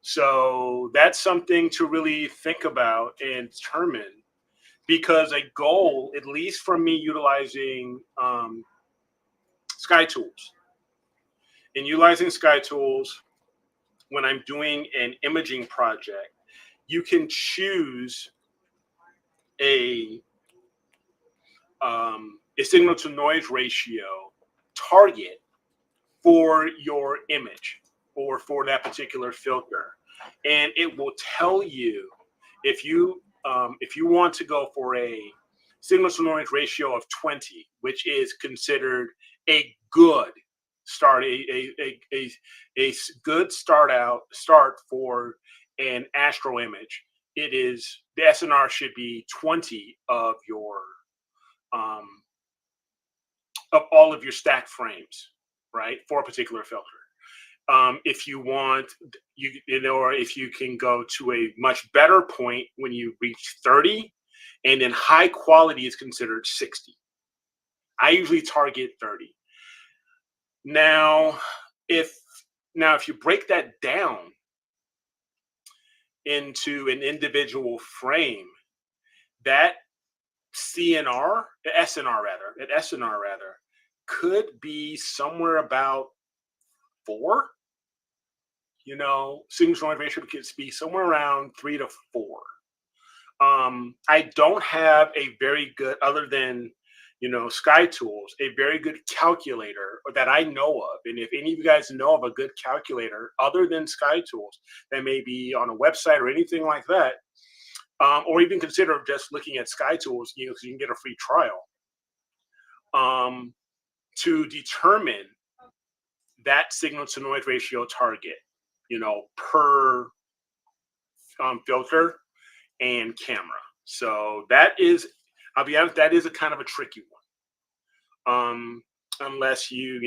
So that's something to really think about and determine, because a goal, at least for me, utilizing Sky Tools. In utilizing Sky Tools, when I'm doing an imaging project, you can choose a a signal to noise ratio target for your image or for that particular filter, and it will tell you if you want to go for a signal to noise ratio of 20, which is considered a good start, a good start for an astro image. It is the SNR should be 20 of your of all of your stack frames, right, for a particular filter. If you want, or if you can go to a much better point when you reach 30, and then high quality is considered 60. I usually target 30. Now, if you break that down into an individual frame, that SNR rather, could be somewhere about 4. Signal to noise ratio could be somewhere around 3 to 4. I don't have a very good, other than Sky Tools, a very good calculator that I know of. And if any of you guys know of a good calculator other than Sky Tools that may be on a website or anything like that, or even consider just looking at Sky Tools, because you can get a free trial, to determine that signal to noise ratio target, per filter and camera. So that is, I'll be honest, that is a kind of a tricky one. Unless you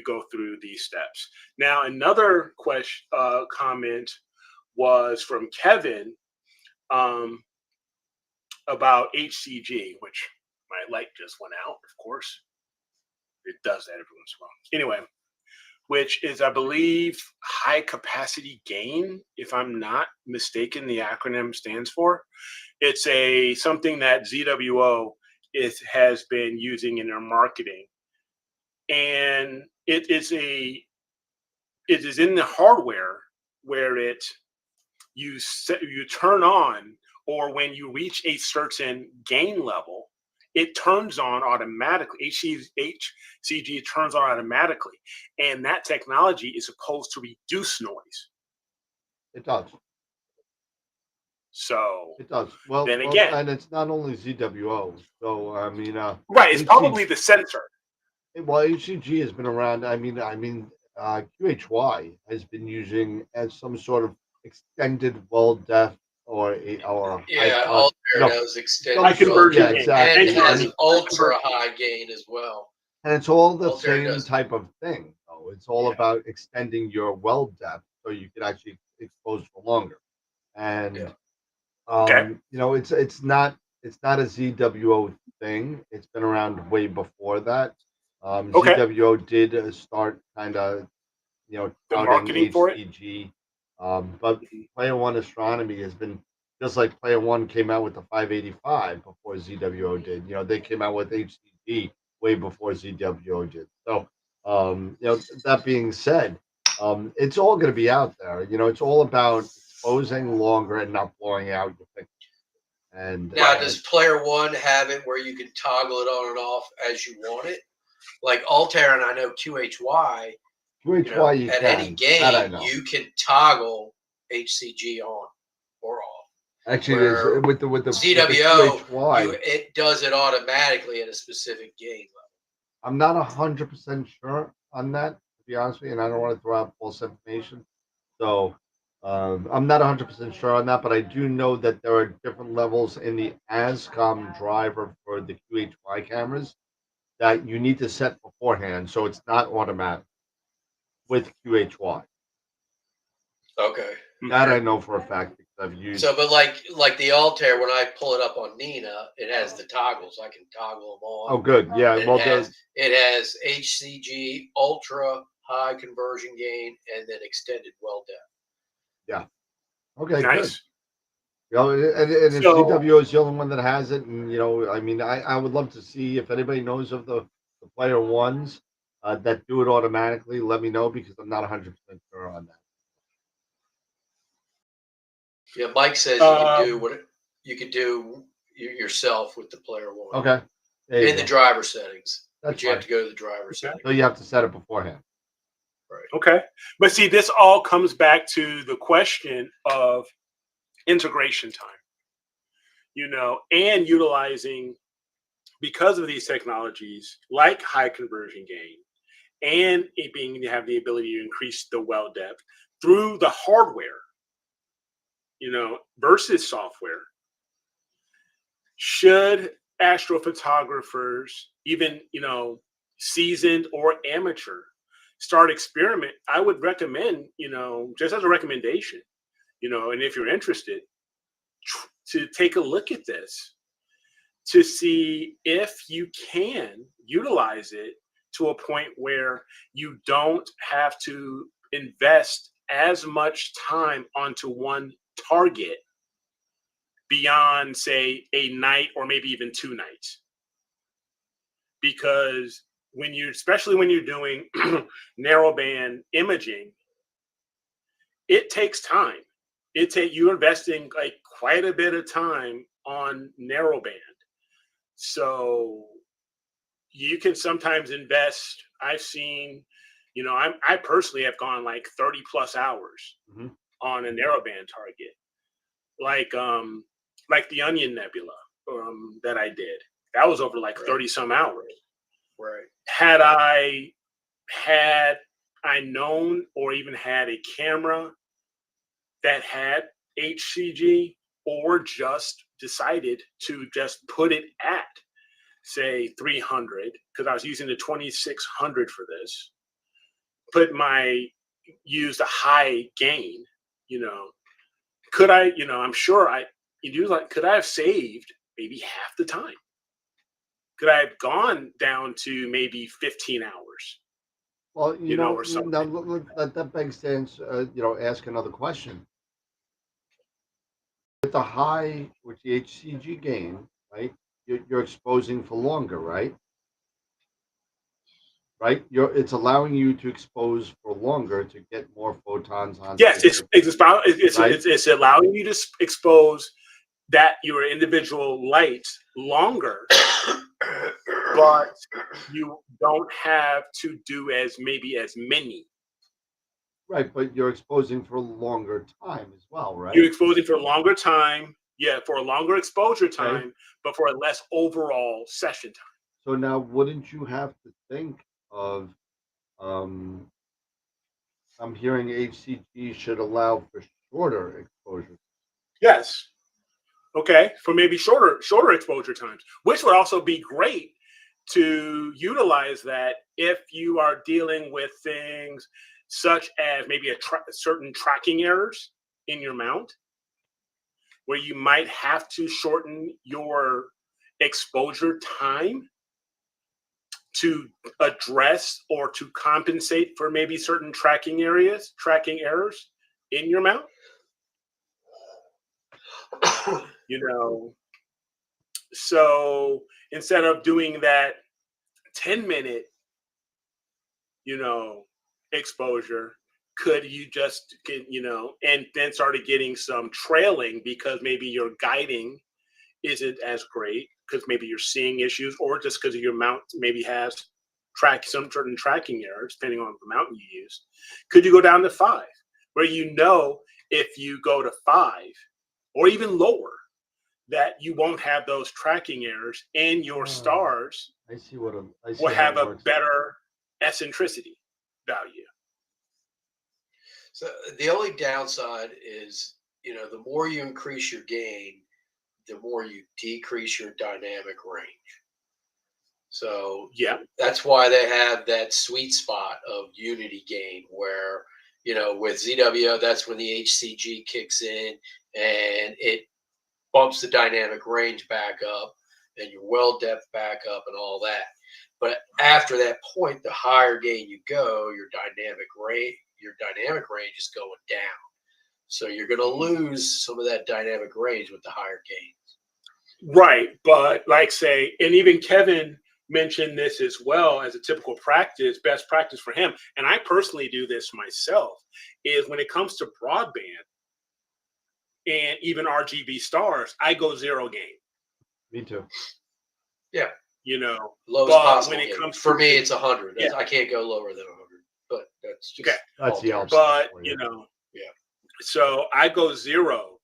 go through these steps. Now, another comment was from Kevin about HCG, which my light just went out, of course. It does that every once in a while. Anyway, which is, I believe, high capacity gain, if I'm not mistaken, the acronym stands for. It's something that ZWO has been using in their marketing. And it is in the hardware where you turn on, or when you reach a certain gain level, it turns on automatically. HCG turns on automatically, and that technology is supposed to reduce noise. It does. So it does. Well, then again, and it's not only ZWO. So I mean, right? It's probably the sensor. Well, HCG has been around. QHY has been using as some sort of extended well depth or Altair knows extended high conversion. Yeah, exactly. And it has ultra high gain as well. And it's all the Altair same type of thing. Though. It's all about extending your well depth so you can actually expose for longer. And it's not a ZWO thing. It's been around way before that. ZWO did start kind of, marketing for it. HCG, but Player One Astronomy has been just like Player One came out with the 585 before ZWO did. They came out with HCG way before ZWO did. So, that being said, it's all going to be out there. It's all about exposing longer and not blowing out your picture. And now, does Player One have it where you can toggle it on and off as you want it? Like Altair, and I know QHY. QHY, at any game, you can toggle HCG on or off. Actually, it is with the ZWO, QHY, it does it automatically at a specific game level. I'm not 100% sure on that, to be honest with you, and I don't want to throw out false information. So I'm not 100% sure on that, but I do know that there are different levels in the ASCOM driver for the QHY cameras that you need to set beforehand, so it's not automatic with QHY. Okay. That I know for a fact because I've used. So, but like the Altair, when I pull it up on Nina, it has the toggles. I can toggle them on. Oh, good. Yeah. It has HCG, ultra high conversion gain, and then extended well depth. Yeah. Okay. Nice. Good. And if ZWO is the only one that has it, and I would love to see if anybody knows of the Player Ones that do it automatically. Let me know because I'm not 100% sure on that. Yeah, Mike says you can do what you could do yourself with the Player One. Okay. There you In the go. driver settings. That's But you have fine. to go to the driver settings. So you have to set it beforehand. Okay. But see, this all comes back to the question of integration time, and utilizing, because of these technologies like high conversion gain and it being to have the ability to increase the well depth through the hardware, versus software. Should astrophotographers, even, seasoned or amateur, start experiment? I would recommend, just as a recommendation, and if you're interested, to take a look at this to see if you can utilize it to a point where you don't have to invest as much time onto one target beyond, say, a night or maybe even 2 nights. Because especially when you're doing narrowband imaging, it takes time. You're investing like quite a bit of time on narrowband. So you can sometimes invest. I've seen, I personally have gone like 30 plus hours on a narrowband target, like the Onion Nebula that I did. That was over like 30 some hours. Right. Had I known or even had a camera that had HCG, or just decided to just put it at, say, 300, because I was using the 2600 for this, used a high gain, could I, I'm sure could I have saved maybe half the time? Could I have gone down to maybe 15 hours? Well, or something. now that begs to answer, ask another question. With the HCG gain, right? You're exposing for longer, right? Right? It's allowing you to expose for longer to get more photons on. Yes, it's allowing you to expose your individual light longer, but you don't have to do as many. Right, but you're exposing for a longer time as well, right? You're exposing for a longer time, for a longer exposure time, but for a less overall session time. So now, wouldn't you have to think of, I'm hearing HCG should allow for shorter exposure. Yes. Okay, for maybe shorter exposure times, which would also be great to utilize that if you are dealing with things such as maybe certain tracking errors in your mount, where you might have to shorten your exposure time to address or to compensate for maybe certain tracking errors in your mount. So instead of doing that 10-minute, exposure, could you just get, and then started getting some trailing because maybe your guiding isn't as great because maybe you're seeing issues, or just because your mount maybe has some certain tracking errors depending on the mountain you use. Could you go down to 5, where if you go to 5 or even lower, that you won't have those tracking errors, and your stars will have a better eccentricity value. So the only downside is, the more you increase your gain, the more you decrease your dynamic range. So yeah, that's why they have that sweet spot of unity gain where, with ZWO, that's when the HCG kicks in and it bumps the dynamic range back up and your well depth back up and all that. But after that point, the higher gain you go, your dynamic range is going down. So you're going to lose some of that dynamic range with the higher gains. Right. But and even Kevin mentioned this as well as a typical best practice for him. And I personally do this myself, is when it comes to broadband and even RGB stars, I go 0 gain. Me too. Yeah. lowest but possible when it gain. comes For to me, the- it's 100. Yeah. I can't go lower than 100, but that's just Okay. That's the Altair opposite. stuff. but Yeah. so I go 0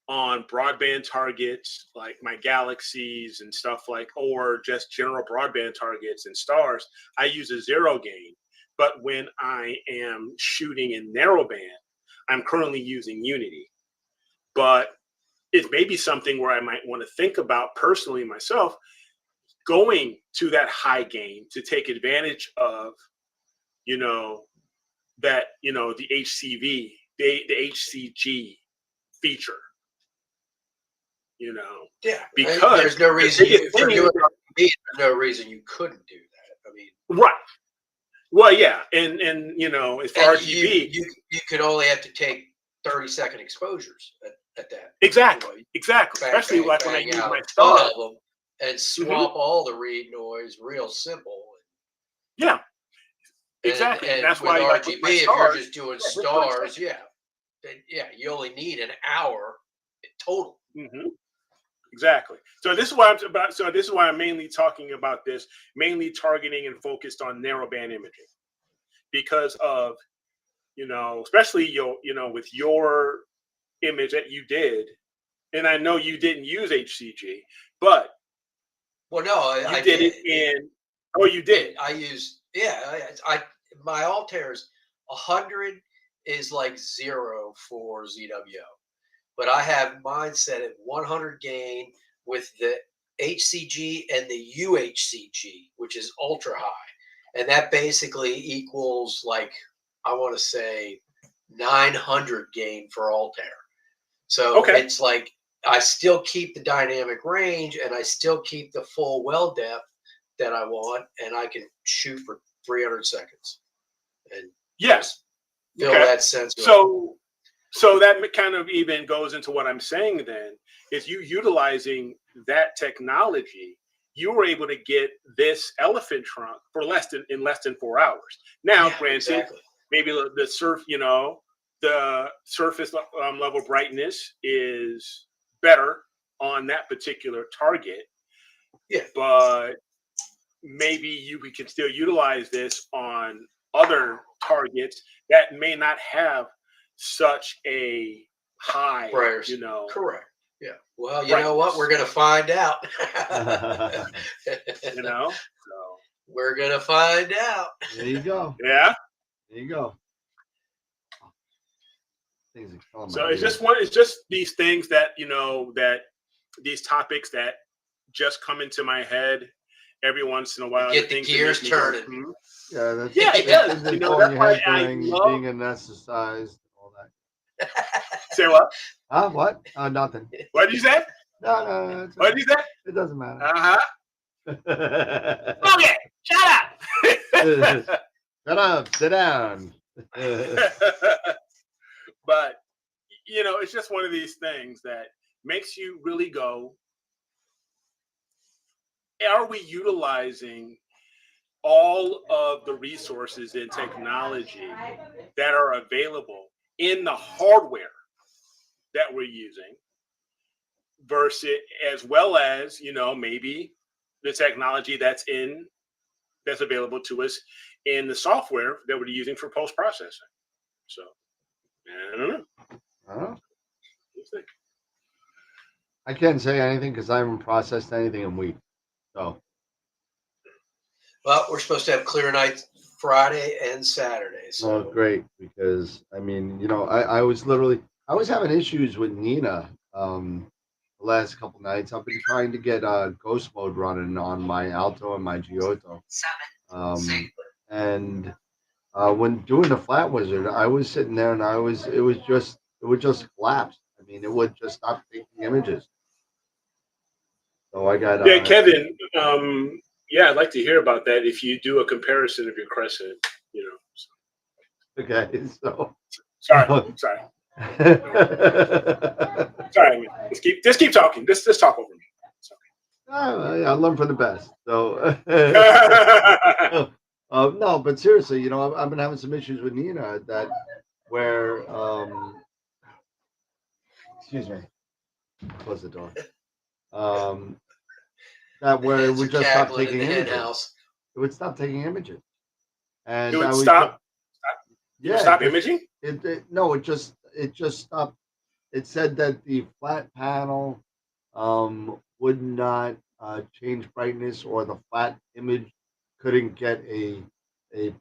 on broadband targets like my galaxies and stuff or just general broadband targets and stars. I use a 0 gain. But when I am shooting in narrowband, I'm currently using Unity. But it may be something where I might want to think about personally myself going to that high gain to take advantage of, that, the HCV, the HCG feature, Yeah. because there's no reason if you're doing RGB, there's no reason you couldn't do that. I mean, right. Well, yeah. And as far as RGB, you could only have to take 30-second exposures at that. exactly. Exactly. Bang, Especially bang, like when I bang use out my a ton star. of them and swap all the read noise real simple. Yeah. Exactly. And that's with why RGB, with my if stars, you're just doing stars, then you only need an hour total. Mm-hmm. Exactly. So this is why I'm about. So this is why I'm mainly talking about this, mainly targeting and focused on narrowband imaging, because of, especially with your image that you did, and I know you didn't use HCG, but well, no, you I did it in. Oh, you did. I used my Altair's 100 is like 0 for ZWO. But I have mine set at 100 gain with the HCG and the UHCG, which is ultra high. And that basically equals I want to say 900 gain for Altair. So it's like I still keep the dynamic range and I still keep the full well depth that I want, and I can shoot for 300 seconds. And yes. Feel that sense. So that kind of even goes into what I'm saying then, is you utilizing that technology, you were able to get this elephant trunk for less than 4 hours. Now, granted, maybe the surface level brightness is better on that particular target. Yeah. But maybe you can still utilize this on other targets that may not have such a high, Correct. Yeah. Well, you know what? We're going to find out. So we're going to find out. There you go. Yeah. There you go. So it's just these things that, that these topics that just come into my head every once in a while. Get the gears turning. Yeah, it does. That's why I love being anesthetized and all that. Say what? What? Nothing. What did you say? No. What did you say? It doesn't matter. Okay, shut up. Shut up. Sit down. But it's just one of these things that makes you really go, are we utilizing all of the resources and technology that are available in the hardware that we're using versus, as well as, maybe the technology that's available to us in the software that we're using for post-processing. So, I don't know. What do you think? I can't say anything because I haven't processed anything in weeks. So. Well, we're supposed to have clear nights Friday and Saturday. So great, because I mean, I was having issues with Nina the last couple nights. I've been trying to get ghost mode running on my Alto and my Giotto. And when doing the Flat Wizard, I was sitting there and it would just collapse. I mean, it would just stop taking images. So I got Kevin. I'd like to hear about that. If you do a comparison of your Crescent, So. Okay, so sorry. Sorry, man. Just keep talking. Just talk over me. I learn from the best. So no, but seriously, I've been having some issues with Nina where excuse me, close the door. that where it Hens would are just stop cackling in taking the hen images. house. It would stop taking images, and It I would would stop. yeah, It would stop just- imaging. no, it just stopped. It said that the flat panel would not change brightness, or the flat image couldn't get a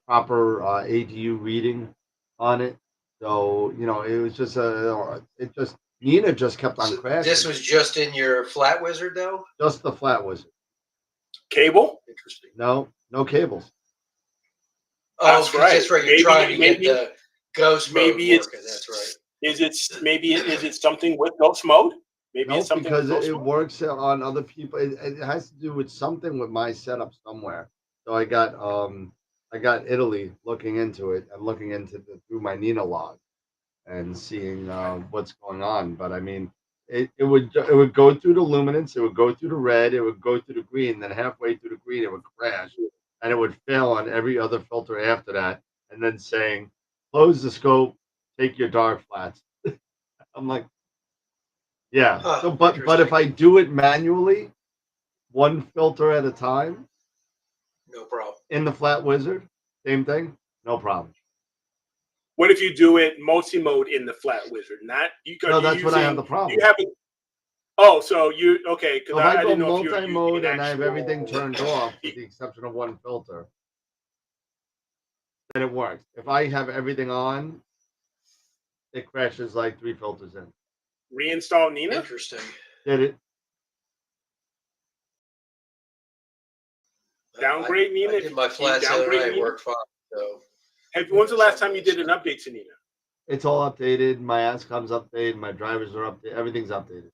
proper ADU reading on it. So it was just Nina just kept on So crashing. this was just in your Flat Wizard, though? just the flat wizard. Cable. Interesting. No cables. Oh, That's 'cause right. that's right. You're Maybe- trying to maybe- get the ghost mode maybe it's- working. That's right. Is it something with ghost mode? Maybe No, it's something because with ghost it mode. works on other people. It has to do with something with my setup somewhere. So I got Italy looking into it and looking into through my Nina log and seeing what's going on. But I mean, it would go through the luminance, it would go through the red, it would go through the green, then halfway through the green it would crash, and it would fail on every other filter after that, and then saying, "Close the scope, take your dark flats." I'm like, yeah. Huh, So, but if I do it manually, one filter at a time No problem. in the flat wizard, same thing, no problem. What if you do it multi-mode in the flat wizard? Not you. No, that's when I have the problem. You have it. Oh, so you okay? Because So if I go didn't know if you were multi-mode using and I have actual- everything turned off with the exception of one filter, then it works. If I have everything on, it crashes like 3 filters in. Reinstall Nina. Interesting. Did it? Downgrade Nina. I did my flats the other downgrade night. It Nina? worked fine. So When's the last time you did an update to Nina? It's all updated. My ASCOM's updated. My drivers are updated. Everything's updated.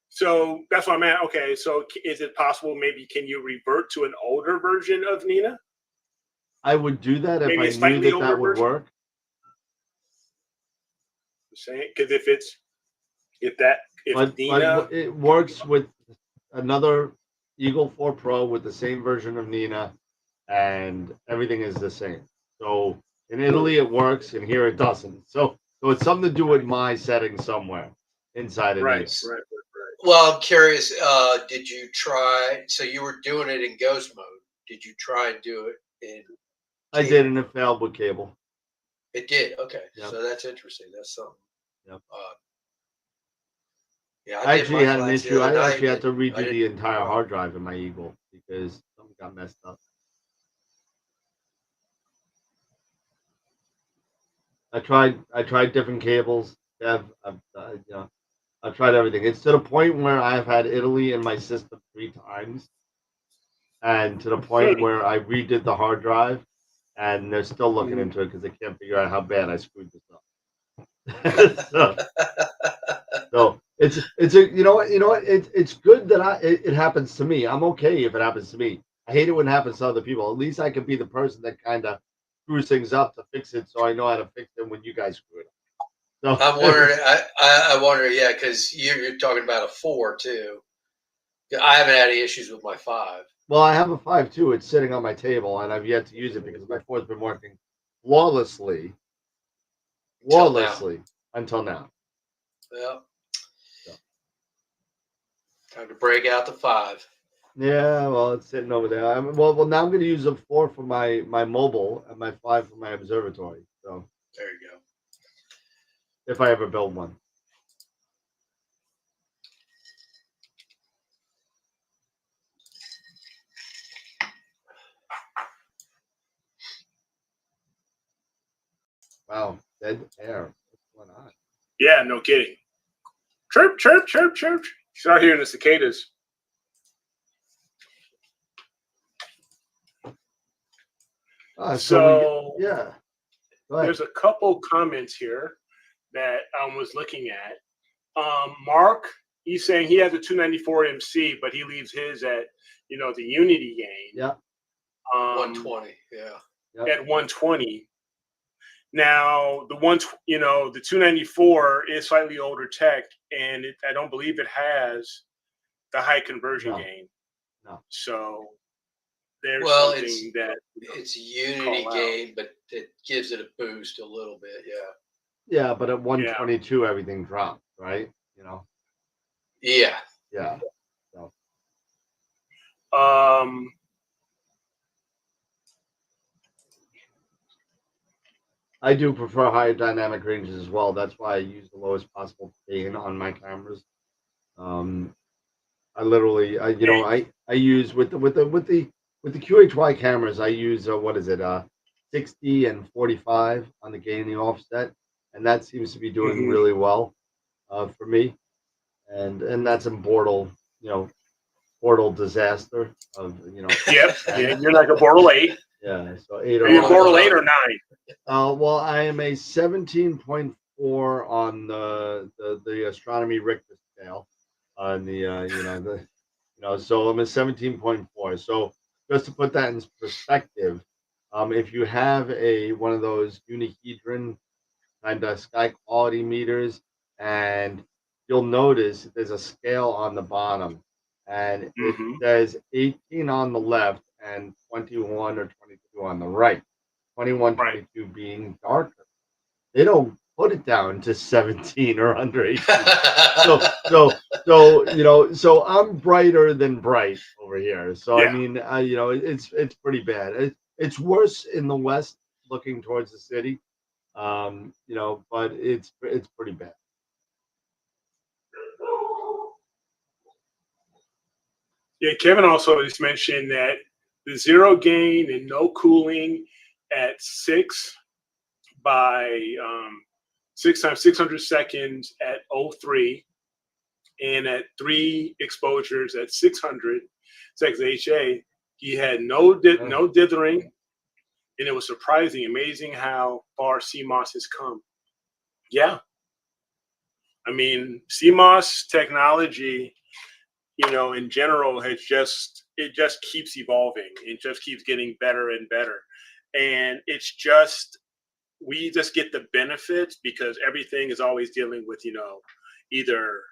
So that's what I'm at. Okay, so is it possible? Maybe can you revert to an older version of Nina? I would do that if Maybe a I knew slightly that older would version? work. Saying because if But Nina, it works with another Eagle 4 Pro with the same version of Nina, and everything is the same. So in Italy it works, and here it doesn't. So it's something to do with my settings somewhere inside of right. Nina. well, I'm curious. Did you try? So you were doing it in ghost mode. Did you try and do it in? I did, and it failed with cable. It did. Okay, Yep. so that's interesting. That's something. Yep. Yeah, I did actually my had an flats the issue. other I night, actually had to and I redo didn't- the entire hard drive in my Eagle because something got messed up. I tried different cables. I've tried everything. It's to the point where I've had Italy in my system 3 times, and to the point where I redid the hard drive, and they're still looking into it because they can't figure out how bad I screwed this up. So it's it's good that it happens to me. I'm okay if it happens to me. I hate it when it happens to other people. At least I can be the person that kind of screws things up to fix it, so I know how to fix it when you guys screw it up. So I'm wondering. I wonder. Yeah, because you're talking about a 4 too. I haven't had any issues with my 5. Well, I have a 5 too. It's sitting on my table, and I've yet to use it because my 4's been working flawlessly until now. Well, So. time to break out the 5. Yeah, well, it's sitting over there. Well, now I'm going to use a 4 for my mobile and my 5 for my observatory. So There you go. if I ever build one. Wow, dead air. What's going on? yeah, no kidding. Chirp, chirp, chirp, chirp. Start hearing the cicadas. So yeah. Go ahead. there's a couple comments here that I was looking at. Mark, he's saying he has a 294 MC, but he leaves his at the Unity game. Yeah. 120. Yeah. At 120. Now the the 294 is slightly older tech, and I don't believe it has the high conversion gain. No. So there's Well, something that it's a Unity call out. game, but it gives it a boost a little bit. Yeah. Yeah, but at 122 everything dropped, right? Yeah. Yeah. I do prefer higher dynamic ranges as well. That's why I use the lowest possible gain on my cameras. I literally, I use with the QHY cameras. I use what is it, 60 and 45 on the gain and the offset, and that seems to be doing Mhm. really well for me. And that's in Portal disaster of Yep. Yeah, you're like a Bortle 8. yeah. So 8 Are or you a on. Bortle 8 or 9? Well, I am a 17.4 on the astronomy Richter scale on the so I'm a 17.4. So just to put that in perspective, if you have a one of those unihedron kind of sky quality meters, and you'll notice there's a scale on the bottom, and it Hmm. says 18 on the left and 21 or 22 on the right. 21, Right. 22 being darker. They don't put it down to 17 or under 18. So I'm brighter than bright over here. So I Yeah. mean, it's pretty bad. It's worse in the west, looking towards the city. But it's pretty bad. Yeah. Kevin also just mentioned that the zero gain and no cooling at 6 times 600 seconds at 03 and at 3 exposures at 600 seconds HA, he had no dithering, and it was surprising, amazing how far CMOS has come. Yeah, I mean CMOS technology, in general it just keeps evolving. It just keeps getting better and better, and we just get the benefits because everything is always dealing with either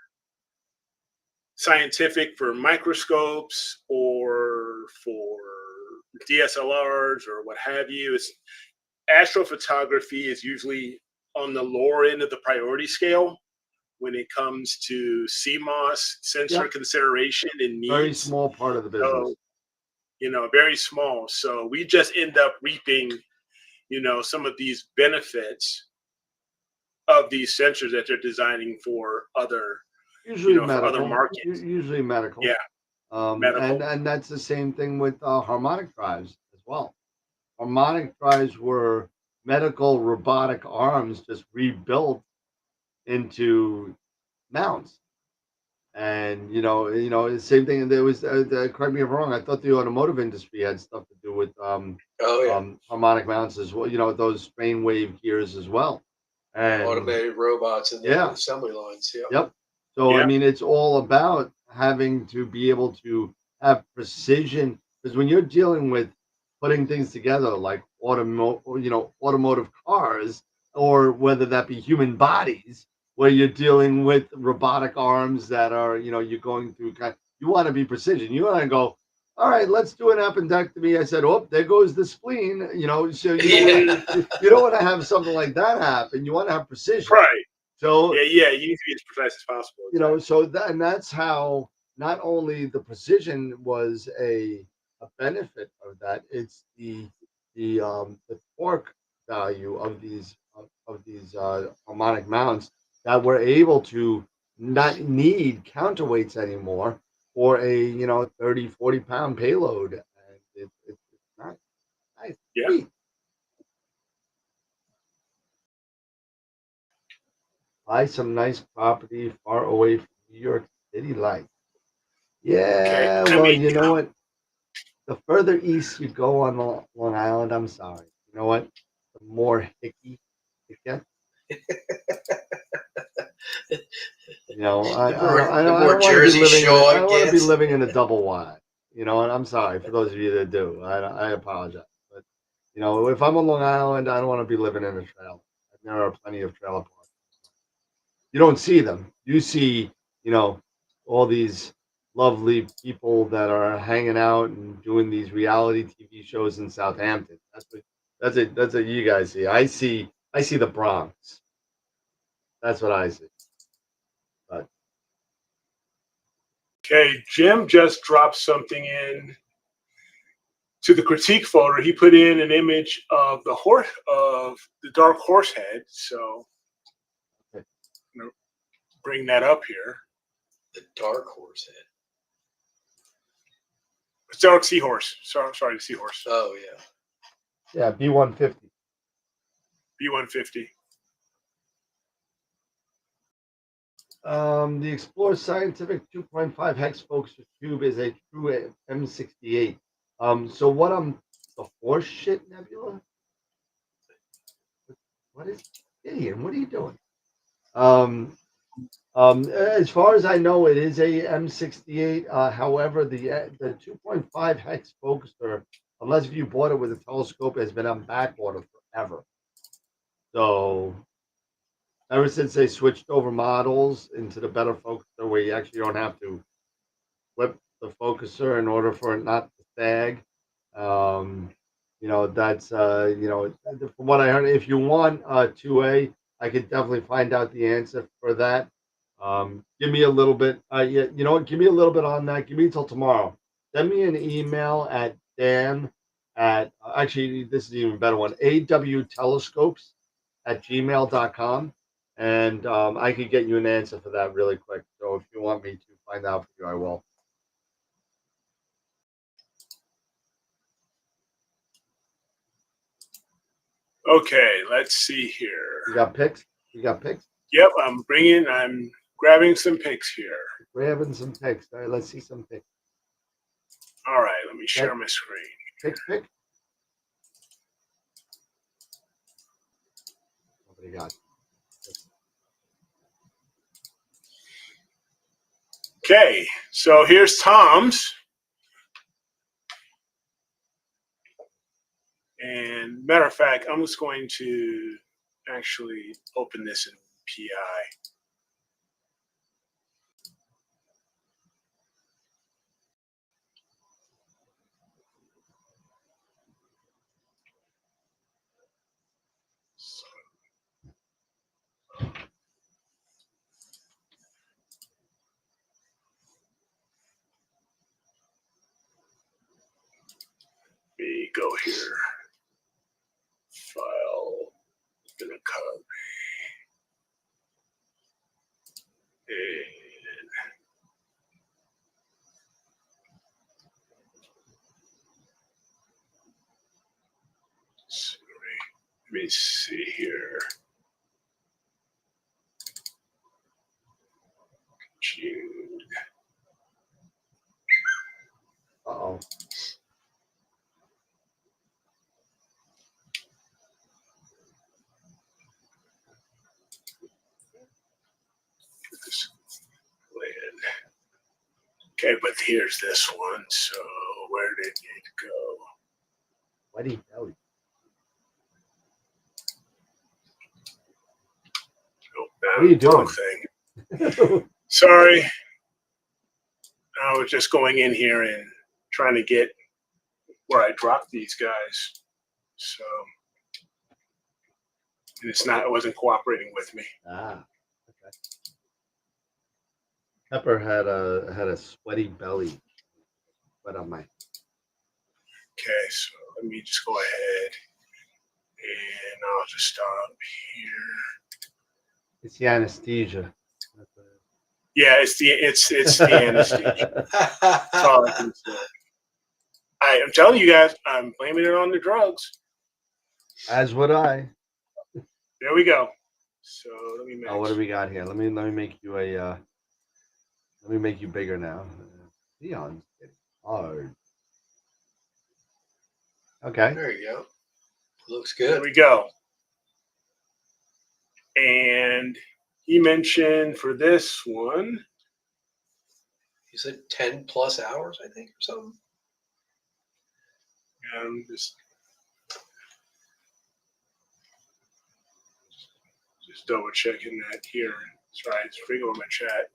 scientific for microscopes or for DSLRs or what have you. Astrophotography is usually on the lower end of the priority scale when it comes to CMOS sensor Yep, consideration and very needs. small part of the business. So, very small. So we just end up reaping, some of these benefits of these sensors that they're designing for other, Usually for other medical, markets. usually medical. Yeah, And medical. that's the same thing with harmonic drives as well. Harmonic drives were medical robotic arms just rebuilt into mounts. And the same thing. And there was, correct me if I'm wrong. I thought the automotive industry had stuff to do with Oh yeah, harmonic mounts as well. Those strain wave gears as well. And automated robots in the yeah, assembly lines. Yep. yep. So I Yeah, mean, it's all about having to be able to have precision, because when you're dealing with putting things together like automotive cars, or whether that be human bodies, where you're dealing with robotic arms that are, you're going through you want to be precision. You want to go, all right, let's do an appendectomy. I said, oh, there goes the spleen. So Yeah. you don't want to have something like that happen. You want to have precision. right. So Yeah, yeah. You need to be as precise as possible. Exactly. that's how not only the precision was a benefit of that. It's the torque value of these harmonic mounts that we're able to not need counterweights anymore for a 30-40 pound payload, and it's nice. Nice. Yeah. Sweet. Buy some nice property far away from New York City life. Okay. Yeah, I well, mean, you know what? The further east you go on Long Island, I'm sorry. You know what? The more hicky it gets. The I don't, more I the don't, I more don't want to be Jersey living in. I Shore don't it want to be gets. living in a double wide. And I'm sorry for those of you that do. I apologize, but if I'm on Long Island, I don't want to be living in a trailer. There are plenty of trailer parks. You don't see them. You see, you know, all these lovely people that are hanging out and doing these reality TV shows in Southampton. That's what you guys see. I see the Bronx. That's what I see. But Okay, Jim just dropped something in to the critique folder. He put in an image of the dark horse head. So I'm gonna bring that up here. The dark horse head. It's dark seahorse. Sorry, the seahorse. Oh yeah. Yeah, B150. B150. The Explorer Scientific 2.5 hex focus tube is a true M68. So what the horse shit nebula? What is Gideon? What are you doing? As far as I know, it is a M68. However, the 2.5 hex focuser, unless if you bought it with a telescope, has been on back order forever. So ever since they switched over models into the better focuser, where you actually don't have to flip the focuser in order for it not to sag. That's from what I heard. If you want 2A, I could definitely find out the answer for that. Give me a little bit. Yeah, you know what? Give me a little bit on that. Give me until tomorrow. Send me an email at Dan at actually this is an even better one. awtelescopes@gmail.com. And I could get you an answer for that really quick. So if you want me to find out for you, I will. Okay, let's see here. You got pics? You got pics? Yep, I'm grabbing some pics here. Grabbing some pics. All right, let's see some pics. All right, let me share my screen. Pic. Nobody got it. Okay, so here's Tom's. And matter of fact, I'm just going to actually open this in PI. Let me go here. File, gonna copy. And sorry, let me see here. June. Uh-oh. Okay, but here's this one. So where did it go? Sweaty belly. Oh, What are you doing? Thing. Sorry. I was just going in here and trying to get where I dropped these guys. So and it wasn't cooperating with me. Ah, okay. Pepper had a sweaty belly. Sweat on my. Okay, so let me just go ahead and I'll just stop here. It's the anesthesia. Yeah, it's the anesthesia. That's all I can say. I'm telling you guys, I'm blaming it on the drugs. As would I. There we go. So let me make. Oh, what do we got here? Let me make you a. Let me make you bigger now. Leon's getting hard. Okay. There you go. Looks There good. we go. And he mentioned for this one. You said 10 plus hours, I think, or something. Just double checking that here. That's right. It's free on my chat.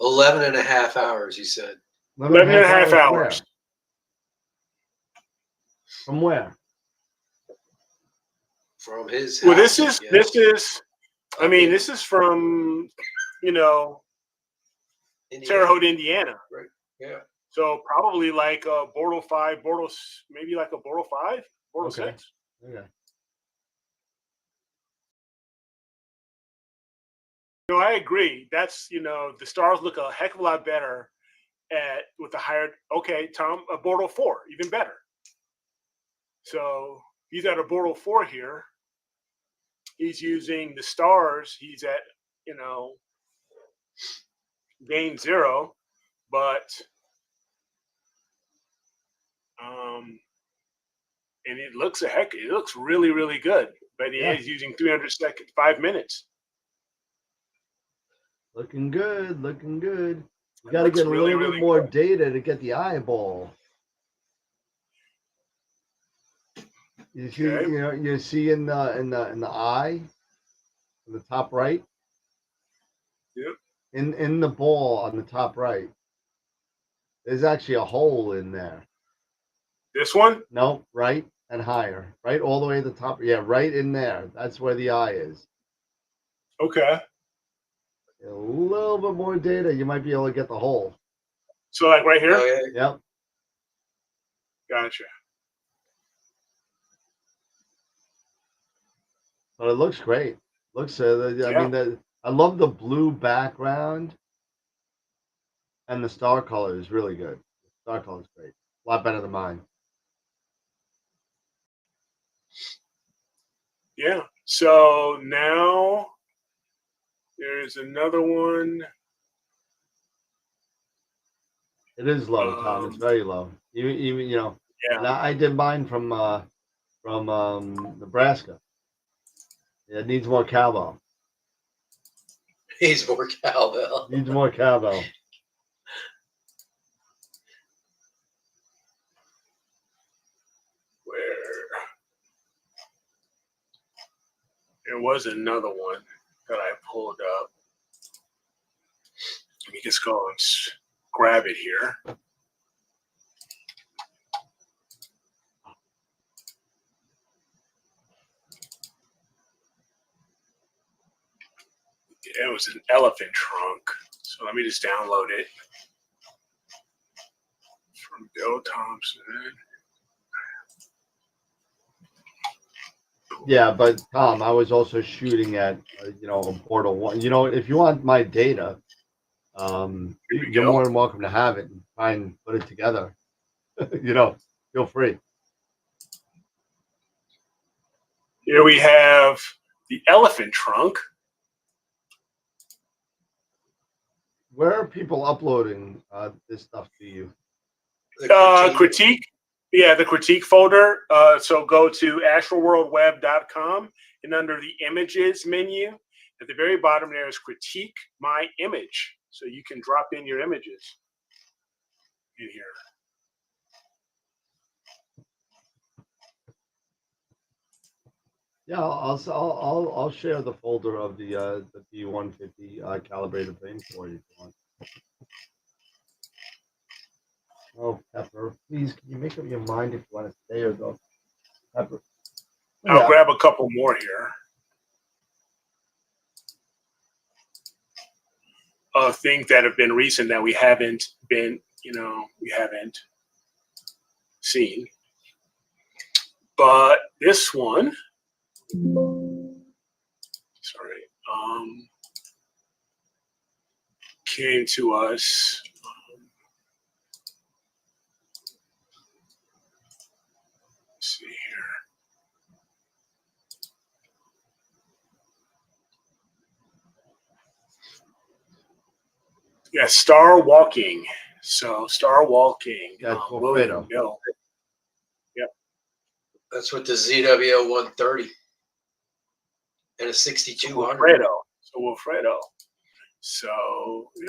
11 and a half hours, he said. 11 and a half hours. From where? From his house. Well, this is I mean, this is from, Indiana. Terre Haute, Indiana. Right. Yeah. So probably like a Bordeaux 5, maybe like a Bordeaux 5, Bordeaux Okay. 6. Okay. No, I agree. That's, the stars look a heck of a lot better with the higher. Okay, Tom, a Bordeaux 4, even better. So he's at a Bordeaux 4 here. He's using the stars. He's at, gain 0, but and it looks really, really good. But he is using 300 seconds, 5 minutes. Looking good. Looking good. You got to get a little bit more data to get the eyeball. You see, you see in the eye, in the top right. Yep. In the ball on the top right, there's actually a hole in there. This one? Nope, right and higher, right all the way to the top. Yeah, right in there. That's where the eye is. Okay. A little bit more data, you might be able to get the hole. So like right here? Oh, yeah. Yep. Gotcha. But it looks great. Looks. I mean, I love the blue background, and the star color is really good. The star color is great. A lot better than mine. Yeah. So now there's another one. It is low, Tom. It's very low. Even Yeah. And I did mine from Nebraska. It needs more cowbell. Needs more cowbell. Needs more cowbell. There was another one that I pulled up. Let me just go and grab it here. It was an elephant trunk. So let me just download it from Bill Thompson. Yeah, but Tom, I was also shooting at a Portal 1. If you want my data, you're more than welcome to have it and try and put it together. Feel free. Here we have the elephant trunk. Where are people uploading this stuff to you? Critique. Yeah, the critique folder. So go to astralworldweb.com, and under the images menu, at the very bottom there is critique my image. So you can drop in your images in here. Yeah, I'll share the folder of the P150 calibrated frame for you if you want. Oh, Pepper, please, can you make up your mind if you want to stay or go? Pepper. I'll grab a couple more here. Of things that have been recent that we haven't seen. But this one, came to us. Let's see here. Yeah, Star Walking. So Star Walking. Yeah, William Bill. Yep. That's with the ZWO 130 and a 6200. Wilfredo. So yeah.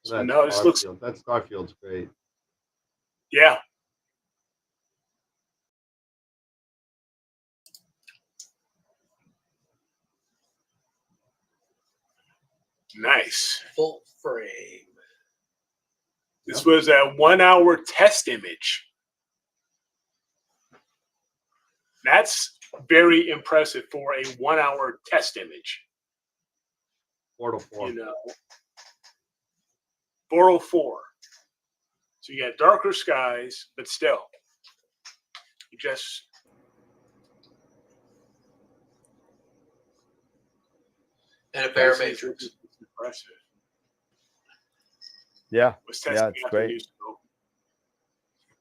So no, this looks. That Starfield's great. Yeah. Nice. Full frame. This was a 1 hour test image. That's very impressive for a 1 hour test image. 404. You know, 404. So you got darker skies, but still, you just. And a bare This matrix. is impressive. Yeah. Was Yeah, testing it's out the great. new scope.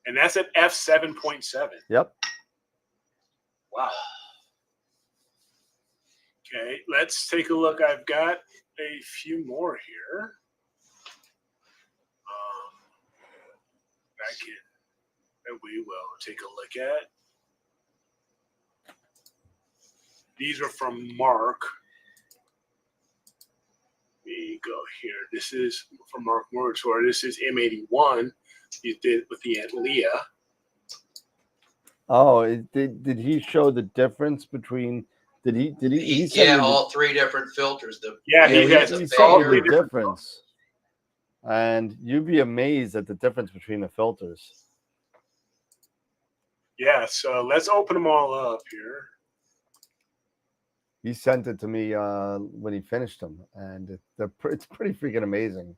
And that's at f7.7. Yep. Wow. Okay, let's take a look. I've got a few more here. That we will take a look at. These are from Mark. Let me go here. This is from Mark Murator. This is M81. He did with the Aunt Leah. Oh, did he show the difference between? Did he said Yeah, all three different filters. Yeah, he has sent all me three the different difference, and you'd be amazed at the difference between the filters. Yeah, so let's open them all up here. He sent it to me when he finished them, and it's pretty freaking amazing.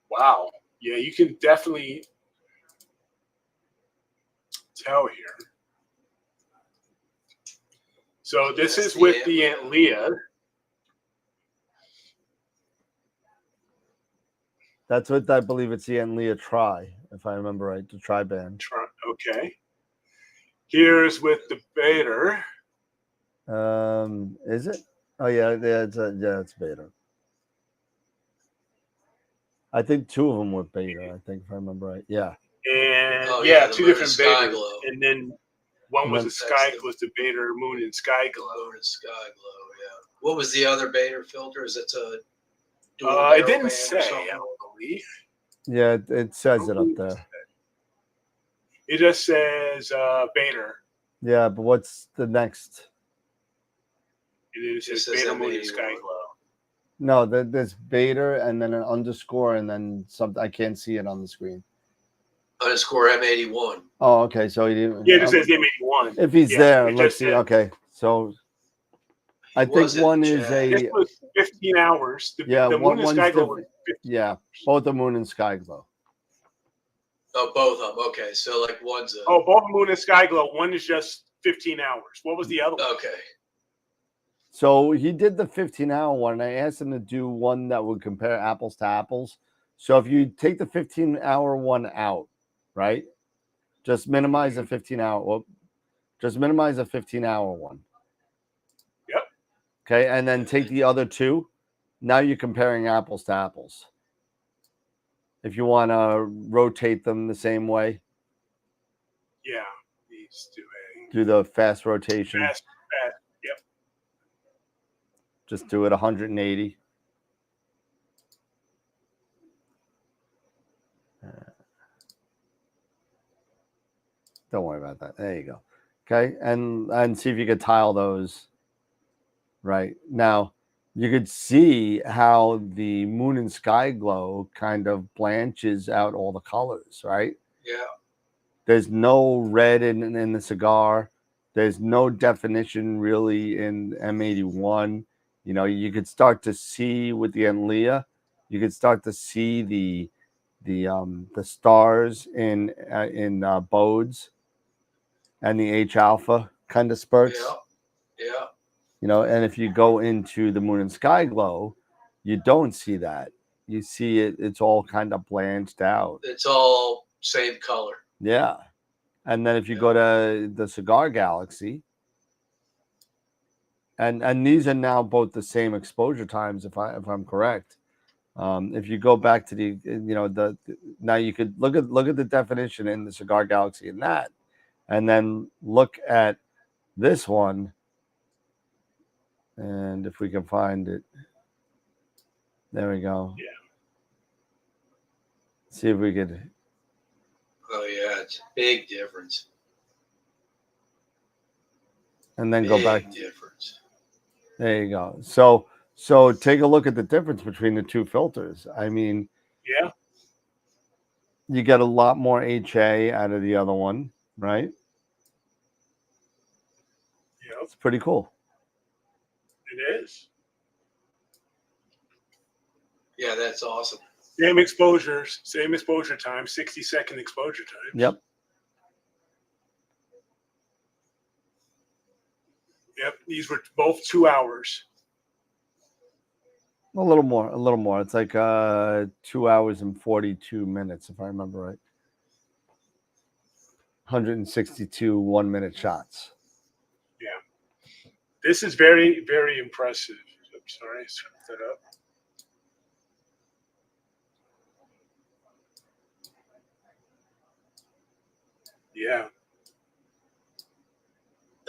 Wow. Yeah, you can definitely tell here. So this is with the Aunt Leah. That's what I believe it's the Aunt Leah Tri, if I remember right, the Tri band. Okay. Here's with the Bader. Is it? Oh yeah, it's Beta. I think two of them were Beta. I think if I remember right. Yeah. And two different Baders. And then one was the Bader Moon and Sky Glow. Moon and Sky Glow. Yeah. What was the other Bader filter? Is it a it didn't say, I don't believe. Yeah, it says it up there. It just says Bader. Yeah, but what's the next? It says Bader Moon and Sky Glow. No, there's Bader and then an underscore and then something. I can't see it on the screen. Underscore M81. Oh, okay. So he didn't. Yeah, it just says M81. If he's there, let's see. Okay, so I think one is This was 15 hours. The Moon and Sky Glow was 15 yeah, both the Moon and Sky Glow. Oh, both of them. Okay, so like one's a. Oh, both Moon and Sky Glow. One is just 15 hours. What was the other one? Okay. So he did the 15-hour one, and I asked him to do one that would compare apples to apples. So if you take the 15-hour one out, right? Just minimize the 15-hour. Well, just minimize the 15-hour one. Yep. Okay, and then take the other two. Now you're comparing apples to apples. If you want to rotate them the same way. Yeah. These two. Do the fast rotation. Fast. Yep. Just do it 180. Don't worry about that. There you go. Okay, and see if you could tile those. Right now, you could see how the Moon and Sky Glow kind of blanches out all the colors. Right. Yeah. There's no red in the cigar. There's no definition really in M81. You know, you could start to see with the Enlia, you could start to see the stars in Bodes and the H alpha kind of spurts. Yeah. Yeah. You know, and if you go into the Moon and Sky Glow, you don't see that. You see it's all kind of blanched out. It's all same color. Yeah. And then if you go to the Cigar Galaxy, and these are now both the same exposure times, if I'm correct. If you go back to the now you could look at the definition in the Cigar Galaxy in that, and then look at this one, and if we can find it, there we go. Yeah. See if we could. Oh yeah, it's a big difference. And then go back. Difference. There you go. So take a look at the difference between the two filters. I mean, yeah. You get a lot more HA out of the other one, right? Yep, It's pretty cool. it is. Yeah, that's awesome. Same exposure time, 60-second exposure time. Yep. Yep, these were both 2 hours. A little more. It's like 2 hours and 42 minutes, if I remember right. 162 1-minute shots. Yeah. This is very, very impressive. I'm sorry, I screwed that up. Yeah.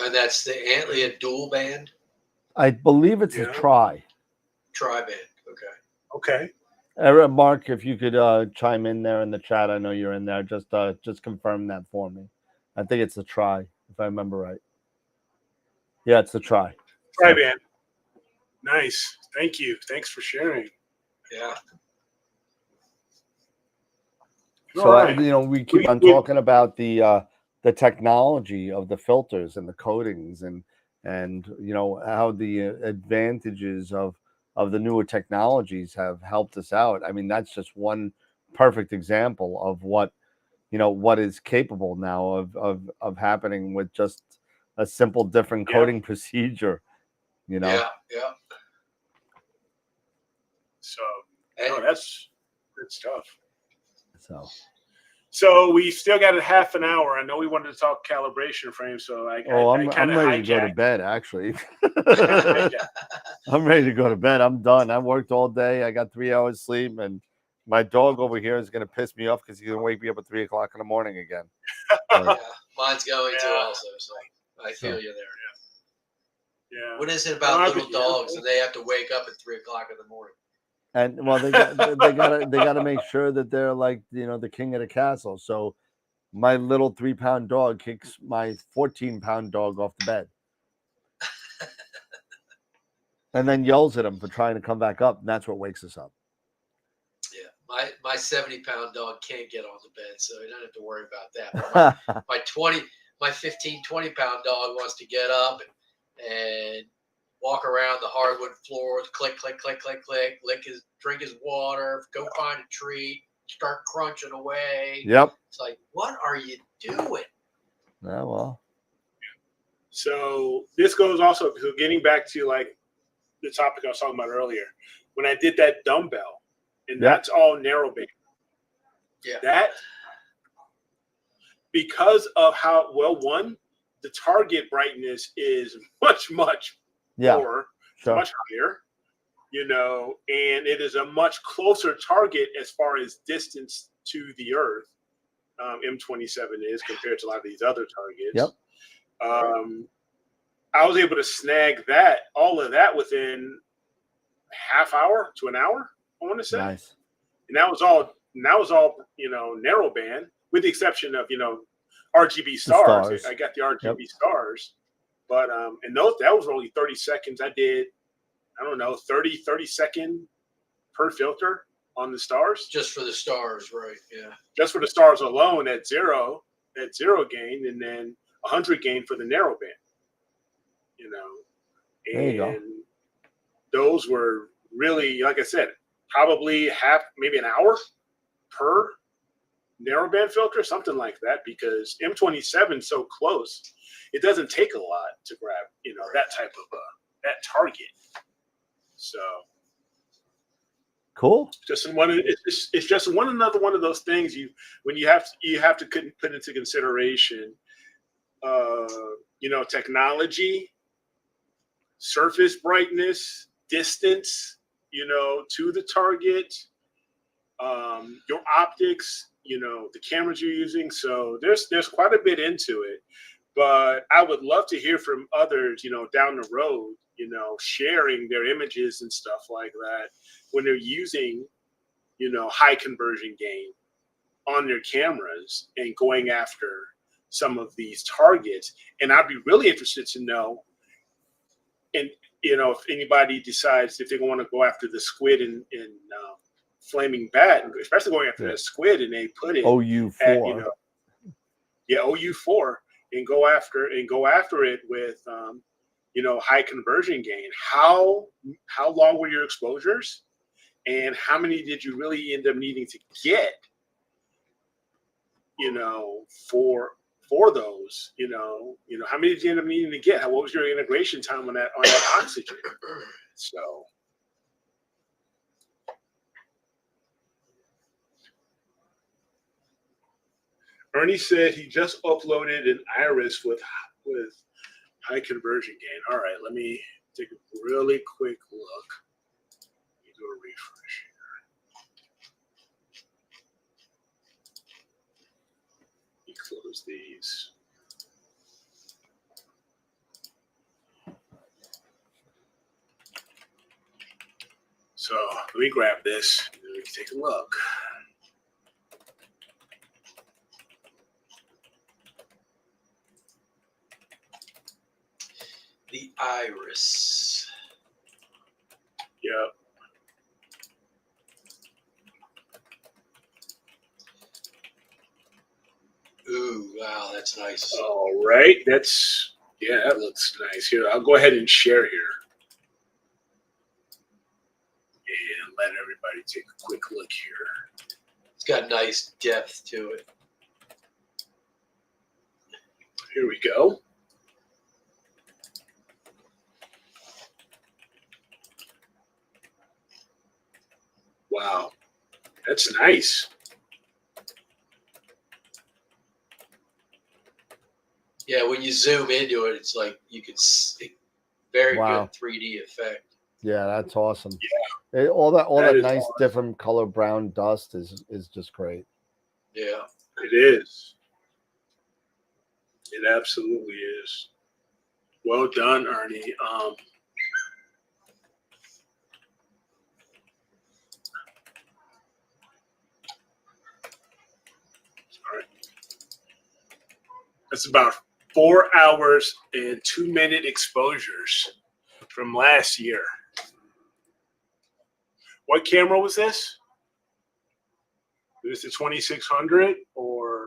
And that's the Antlia dual band, I believe it's a tri. tri-band. Okay. Okay. Mark, if you could chime in there in the chat, I know you're in there. Just confirm that for me. I think it's a tri, if I remember right. Yeah, it's a tri. Tri-band. Nice. Thank you. Thanks for sharing. Yeah. So All right. we keep on talking about the technology of the filters and the coatings and how the advantages of the newer technologies have helped us out. I mean, that's just one perfect example of what is capable now of happening with just a simple different coating procedure. Yeah. So that's good stuff. So we still got a half an hour. I know we wanted to talk calibration frame, so I'm ready to go to bed. Actually, I'm ready to go to bed. I'm done. I worked all day. I got 3 hours sleep, and my dog over here is gonna piss me off because he's gonna wake me up at 3 o'clock in the morning again. Yeah, mine's going to also. So I feel you there. Yeah. What is it about little dogs and they have to wake up at 3 o'clock in the morning? And well, they gotta make sure that they're like the king of the castle. So my little 3-pound dog kicks my 14-pound dog off the bed, and then yells at him for trying to come back up, and that's what wakes us up. Yeah, my 70-pound dog can't get on the bed, so you don't have to worry about that. But my 15, 20-pound dog wants to get up and walk around the hardwood floors, click, click, click, click, click, drink his water, go find a treat, start crunching away. Yep. It's like, what are you doing? Yeah, well. So this goes also, so getting back to like the topic I was talking about earlier, when I did that dumbbell, and that's all narrowband. Yeah. That, because of how, the target brightness is much lower, much higher, and it is a much closer target as far as distance to the Earth. M27 is compared to a lot of these other targets. Yep. I was able to snag all of that within half hour to an hour, I want to say. Nice. And that was all narrow band, with the exception of RGB stars. I got the RGB stars, but and that was only 30 seconds. I did 30 second per filter on the stars. Just for the stars, right? Yeah. Just for the stars alone at zero gain, and then 100 gain for the narrow band. There you go. Those were really, like I said, probably maybe an hour per narrowband filter, something like that, because M27 is so close, it doesn't take a lot to grab, that type of that target. So cool. It's just another one of those things you have to put into consideration. Technology, surface brightness, distance, to the target, your optics, the cameras you're using. So there's quite a bit into it, but I would love to hear from others, down the road, sharing their images and stuff like that when they're using, high conversion gain on their cameras and going after some of these targets. And I'd be really interested to know, and if anybody decides if they want to go after the squid in flaming bat, especially going after the squid, and they put it OU4. at, OU4, and go after it with high conversion gain. How long were your exposures, and how many did you really end up needing to get? For those, how many did you end up needing to get? What was your integration time on that oxygen? So. Ernie said he just uploaded an iris with high conversion gain. All right, let me take a really quick look. Let me do a refresh here. Let me close these. So let me grab this and we can take a look. The iris. Yep. Ooh, wow, that's nice. All right, that looks nice. Here, I'll go ahead and share here, and let everybody take a quick look here. It's got nice depth to it. Here we go. Wow, that's nice. Yeah, when you zoom into it, it's like you can see very Wow. good 3D effect. Yeah, that's awesome. Yeah. All that That nice awesome. different color brown dust is just great. Yeah. It is. It absolutely is. Well done, Ernie. Sorry. That's about 4 hours and 2-minute exposures from last year. What camera was this? Was this the 2600 or?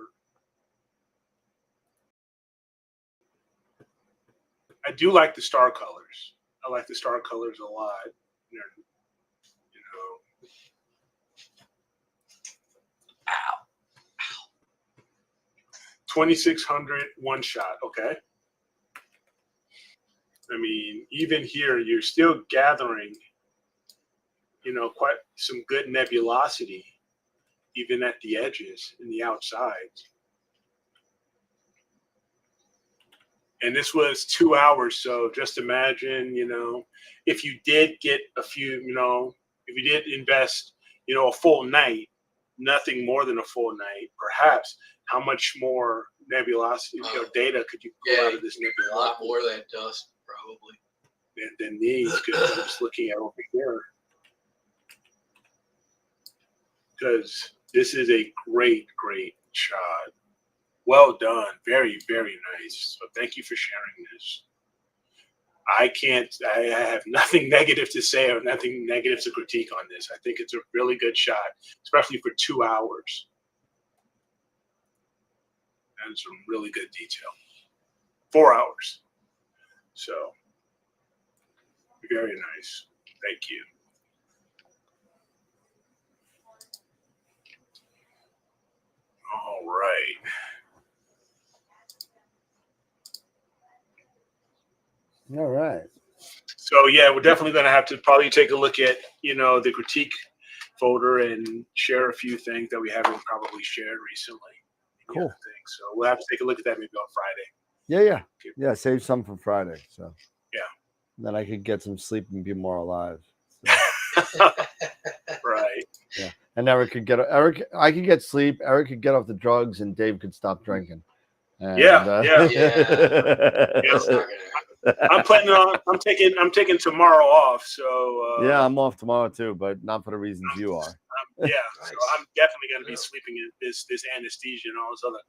I do like the star colors. I like the star colors a lot. They're, 2600 one shot. Okay. I mean, even here, you're still gathering, quite some good nebulosity, even at the edges and the outsides. And this was 2 hours. So just imagine, if you did get a few, if you did invest, a full night, nothing more than a full night, perhaps, how much more nebulosity data could you pull out of this nebulosity? A lot more of that dust, probably. Than these, because I'm just looking at over here. Because this is a great, great shot. Well done. Very, very nice. So thank you for sharing this. I have nothing negative to say or nothing negative to critique on this. I think it's a really good shot, especially for 2 hours. And some really good detail. 4 hours. So, very nice. Thank you. All right. All right. So yeah, we're definitely going to have to probably take a look at, the critique folder and share a few things that we haven't probably shared recently. Cool. So we'll have to take a look at that maybe on Friday. Yeah. Save some for Friday. So yeah, then I could get some sleep and be more alive. So. Right. Yeah. And I could get sleep. Eric could get off the drugs, and Dave could stop drinking. And, I'm planning on. I'm taking tomorrow off. So yeah, I'm off tomorrow too, but not for the reasons you are. So I'm definitely going to be sleeping in this anesthesia and all this other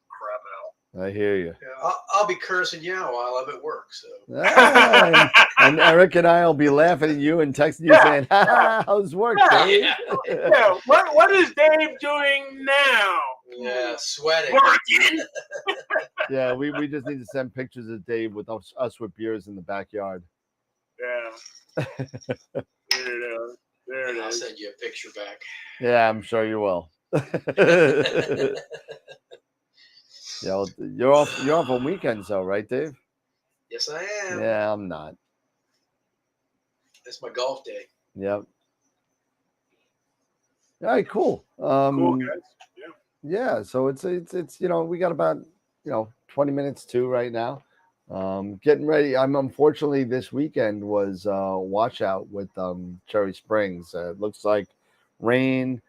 crap out. I hear you. Yeah, I'll be cursing you out while I'm at work. So And Eric and I will be laughing at you and texting you saying, how's work, Dave? Yeah. What is Dave doing now? yeah, sweating. Working. Yeah, we just need to send pictures of Dave with us with beers in the backyard. Yeah. There it is. There it I'll is. send you a picture back. Yeah, I'm sure you will. Yeah, well, you're off on weekends though, right, Dave? Yes, I am. Yeah, I'm not. That's my golf day. Yep. All right, cool. Cool, guys. Yeah, so it's we got about 20 minutes to right now. Getting ready. I'm unfortunately this weekend was washout with Cherry Springs. It looks like rain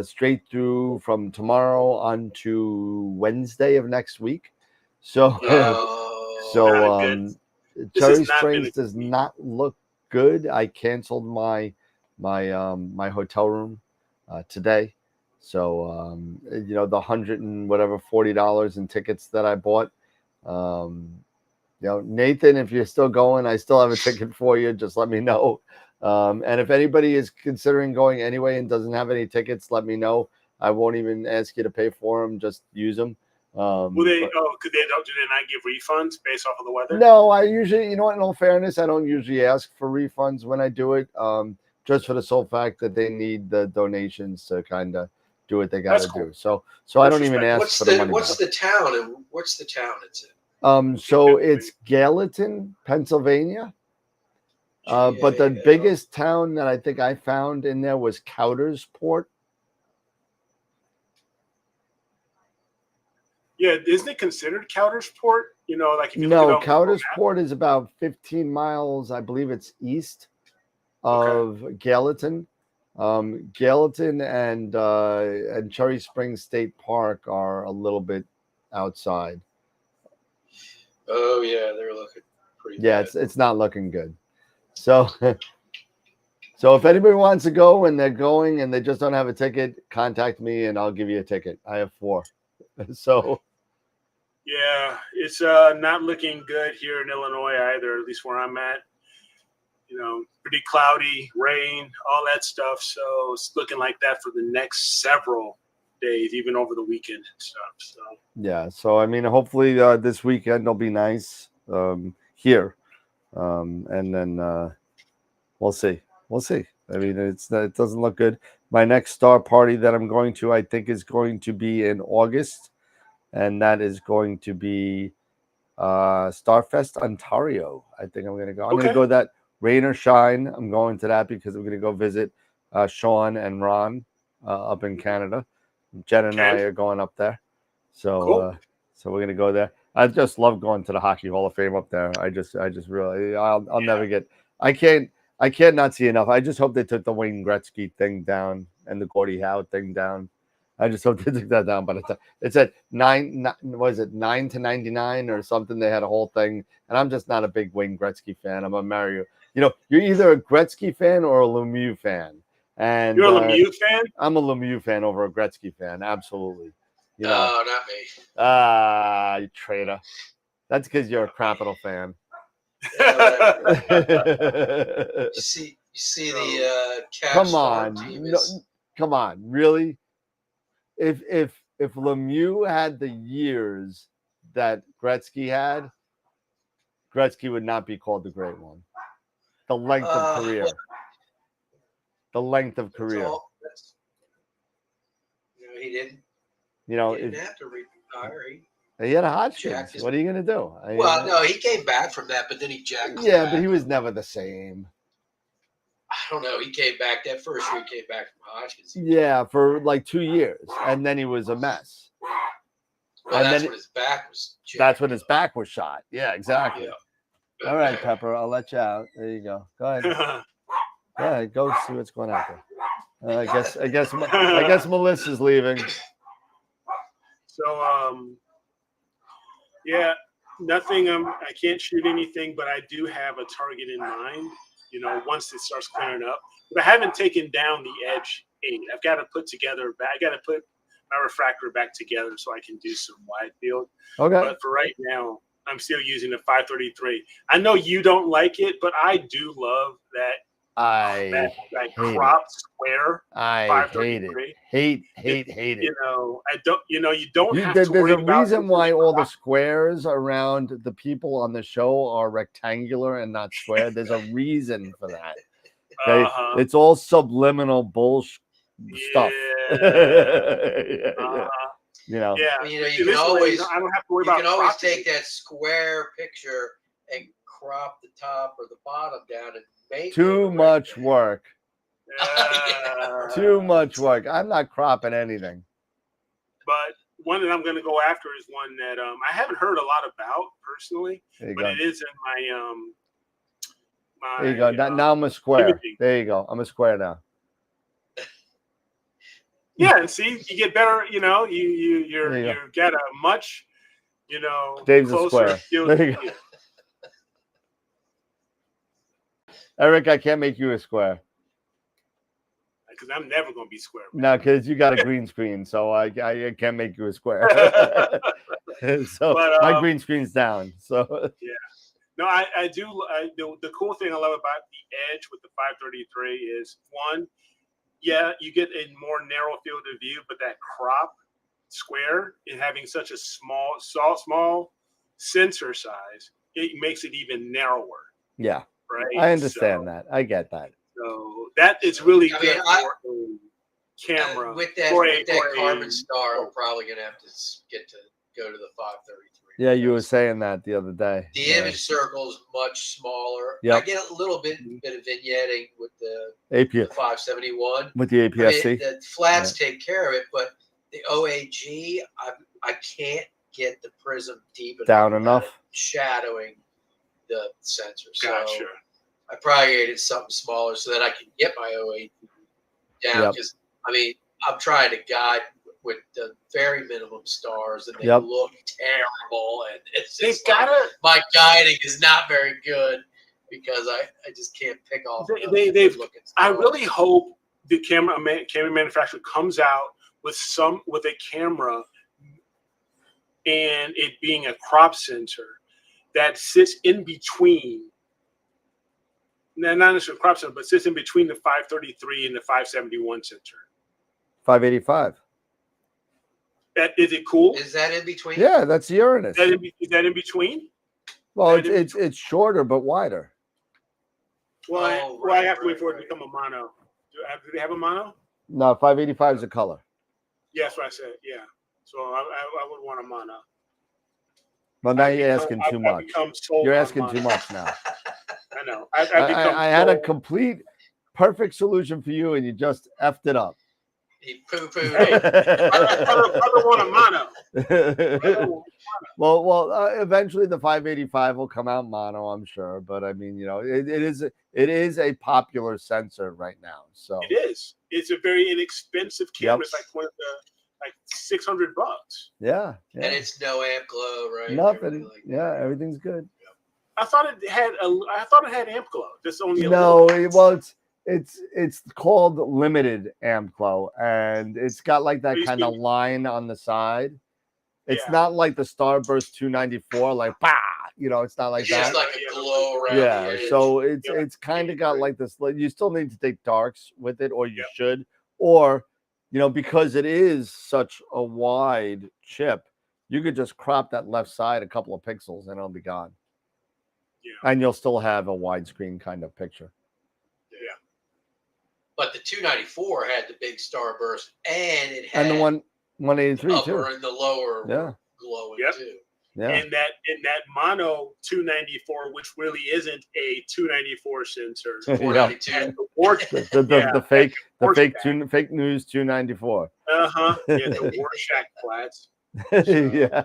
straight through from tomorrow on to Wednesday of next week. So Oh, Cherry has not been Springs a does good week. not look good. I canceled my my hotel room today. So the $100 and whatever $40 in tickets that I bought. Nathan, if you're still going, I still have a ticket for you. Just let me know. And if anybody is considering going anyway and doesn't have any tickets, let me know. I won't even ask you to pay for them. Just use them. Will they? Do they not give refunds based off of the weather? No, I usually, in all fairness, I don't usually ask for refunds when I do it. Just for the sole fact that they need the donations to kind of do what they got to do. So I don't even ask for the money. What's the town it's in? So it's Gallatin, Pennsylvania. But the biggest town that I think I found in there was Coudersport. Yeah, isn't it considered Coudersport? Like if you no, Coudersport is about 15 miles, I believe it's east of Gallatin. Gallatin and Cherry Springs State Park are a little bit outside. Oh yeah, they're looking pretty bad. Yeah, it's not looking good. So if anybody wants to go and they're going and they just don't have a ticket, contact me and I'll give you a ticket. I have 4. So yeah, it's not looking good here in Illinois either, at least where I'm at. Pretty cloudy, rain, all that stuff. So it's looking like that for the next several days, even over the weekend and stuff. So yeah, so I mean, hopefully this weekend will be nice here, and then we'll see. I mean, it doesn't look good. My next star party that I'm going to, I think, is going to be in August, and that is going to be Starfest Ontario. I think I'm going to go. I'm going to go that rain or shine. I'm going to that because I'm going to go visit Sean and Ron up in Canada. Jen and I are going up there. So so we're going to go there. I just love going to the Hockey Hall of Fame up there. I just really, I'll never get, I can't not see enough. I just hope they took the Wayne Gretzky thing down and the Gordie Howe thing down. I just hope they took that down. But it's at 9 to 99 or something. They had a whole thing. And I'm just not a big Wayne Gretzky fan. I'm a Mario. You're either a Gretzky fan or a Lemieux fan. And you're a Lemieux fan? I'm a Lemieux fan over a Gretzky fan. Absolutely. No, not me. You traitor. That's because you're a Capital fan. You see the Caps farm team is... come on, really? If Lemieux had the years that Gretzky had, Gretzky would not be called the Great One. The length of career. The length of career. He didn't. He didn't have to retire. He had a Hodgkin's. What are you going to do? No, he came back from that, but then he jacked. Yeah, but he was never the same. I don't know. He came back that first year. He came back from Hodgkin's. Yeah, for like 2 years, and then he was a mess. Well, that's when his back was. That's when his back was shot. Yeah, exactly. Yeah. All right, Pepper. I'll let you out. There you go. Go ahead. Yeah, go see what's going on there. I guess Melissa's leaving. So yeah, nothing. I can't shoot anything, but I do have a target in mind. Once it starts clearing up, but I haven't taken down the Edge 8. I've got to put together. I got to put my refractor back together so I can do some wide field. Okay. But for right now, I'm still using the 533. I know you don't like it, but I do love that I hate crop it. square I hate it. 533. Hate it. You know, you don't have to There's worry a about reason why all the squares around the people on the show are rectangular and not square. There's a reason for that. Okay, it's all subliminal bullshit stuff. Yeah. You know. Yeah. Well, you can always I don't have to worry you about can always cropping. take that square picture and crop the top or the bottom down and make Too much work. Yeah. Too much work. I'm not cropping anything. But one that I'm going to go after is one that I haven't heard a lot about personally, but it is in my there you go. Now I'm a square. imaging. There you go. I'm a square now. Yeah, and see, you get better. You know, you get a much, Dave's a closer square. field There you of view. go. Eric, I can't make you a square. Because I'm never going to be square. No, because you got a green screen, so I can't make you a square. So But, my green screen's down. So yeah, no, I do. The cool thing I love about the Edge with the 533 is one, yeah, you get a more narrow field of view, but that crop square and having such a small sensor size, it makes it even narrower. yeah, right. I understand that. I get that. So that is really I good mean, for a camera. with that Carbon Star, we're probably going to have to get to go to the 533. Yeah, you were saying that the other day. The image circle is much smaller. Yep. I get a little bit of vignetting with the APS 571. with the APS-C. The flats take care of it, but the OAG, I can't get the prism deep enough shadowing the sensor. Gotcha. So I probably needed something smaller so that I can get my OAG down. Because I mean, I'm trying to guide with the very minimum stars, and they look terrible. And it's just my guiding is not very good because I just can't pick off. I really hope the camera manufacturer comes out with a camera and it being a crop sensor that sits in between. Not necessarily crop sensor, but sits in between the 533 and the 571 sensor. 585. Is it cool? Is that in between? Yeah, that's the Uranus. Is that in between? Well, it's shorter but wider. Well, I have to wait for it to become a mono. Do they have a mono? No, 585 is a color. Yeah, that's what I said. Yeah. So I would want a mono. Well, now you're asking too much. You're asking too much now. I know. I had a complete, perfect solution for you, and you just effed it up. He poo-pooed I don't want a mono. Well, eventually the 585 will come out mono, I'm sure. But I mean, it is a popular sensor right now. So it is. It's a very inexpensive camera. It's like $600. Yeah. And it's no amp glow, right? Nothing. Everything's good. I thought it had amp glow. Just only it's called limited amp glow, and it's got like that kind of line on the side. It's not like the Starburst 294, like it's not like that. It's like a glow around. Yeah, the edge. so it's kind of got like this. You still need to take darks with it, or you should, or because it is such a wide chip, you could just crop that left side a couple of pixels and it'll be gone. Yeah, and you'll still have a widescreen kind of picture. Yeah. But the 294 had the big Starburst, and it had the 183 upper too, and the lower glowing too. Yeah. And that mono 294, which really isn't a 294 sensor. 492. The fake news 294. Yeah, the Rorschach flats. Yeah.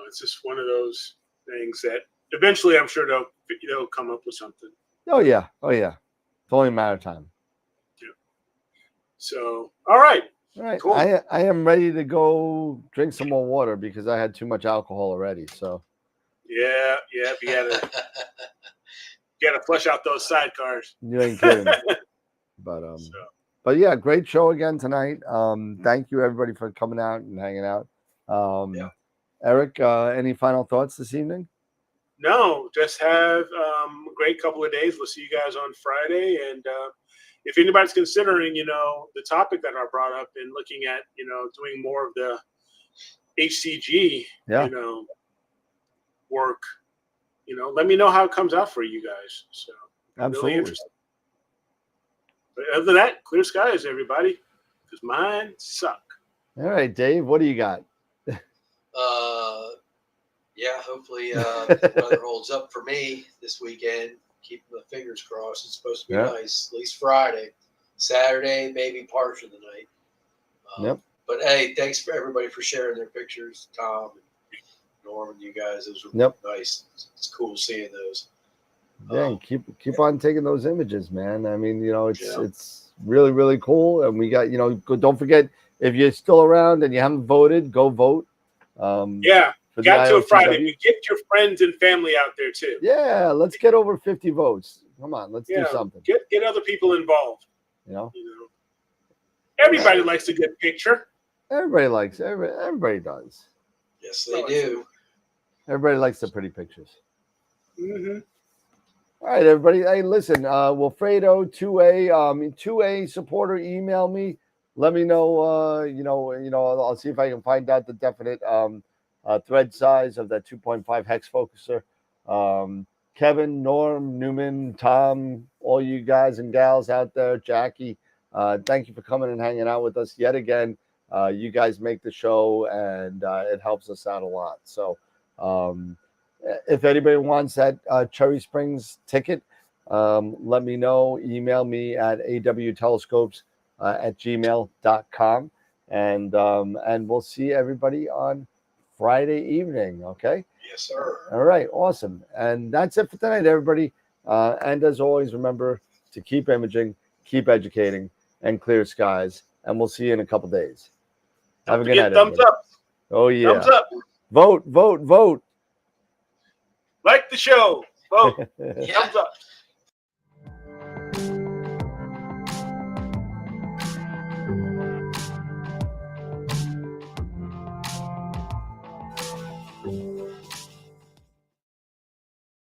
It's just one of those things that eventually I'm sure they'll come up with something. Oh yeah. It's only a matter of time. Yeah. So, all right. Cool. I am ready to go drink some more water because I had too much alcohol already. So. Yeah. You gotta flush out those sidecars. You ain't kidding. But But yeah, great show again tonight. Thank you everybody for coming out and hanging out. Yeah. Eric, any final thoughts this evening? No, just have a great couple of days. We'll see you guys on Friday. And if anybody's considering, the topic that I brought up and looking at, doing more of the HCG, Yeah. work, let me know how it comes out for you guys. So I'm Absolutely. really interested. But other than that, clear skies, everybody, because mine suck. All right, Dave, what do you got? Yeah, hopefully the weather holds up for me this weekend. Keep my fingers crossed. It's supposed to be nice, at least Friday. Saturday, maybe partial of the night. Yep. But hey, thanks for everybody for sharing their pictures. Tom and Norman, you guys, those were nice. It's cool seeing those. Yeah, keep on taking those images, man. I mean, it's really, really cool. And we got, don't forget, if you're still around and you haven't voted, go vote. Got to a Friday. You get your friends and family out there too. Yeah, let's get over 50 votes. Come on, let's do something. Get other people involved. Everybody likes a good picture. Everybody does. Yes, they do. Everybody likes the pretty pictures. Mm-hmm. All right, everybody. Hey, listen, Wilfredo, 2A supporter, email me. Let me know, I'll see if I can find out the definite thread size of that 2.5 hex focuser. Kevin, Norm, Newman, Tom, all you guys and gals out there, Jackie, thank you for coming and hanging out with us yet again. You guys make the show, and it helps us out a lot. So if anybody wants that Cherry Springs ticket, let me know. Email me at awtelescopes@gmail.com. And we'll see everybody on Friday evening, okay? Yes, sir. All right, awesome. And that's it for tonight, everybody. And as always, remember to keep imaging, keep educating, and clear skies. And we'll see you in a couple days. Have a good night, thumbs everybody. up. Oh, yeah. Thumbs up. Vote. Like the show. Vote. Thumbs up.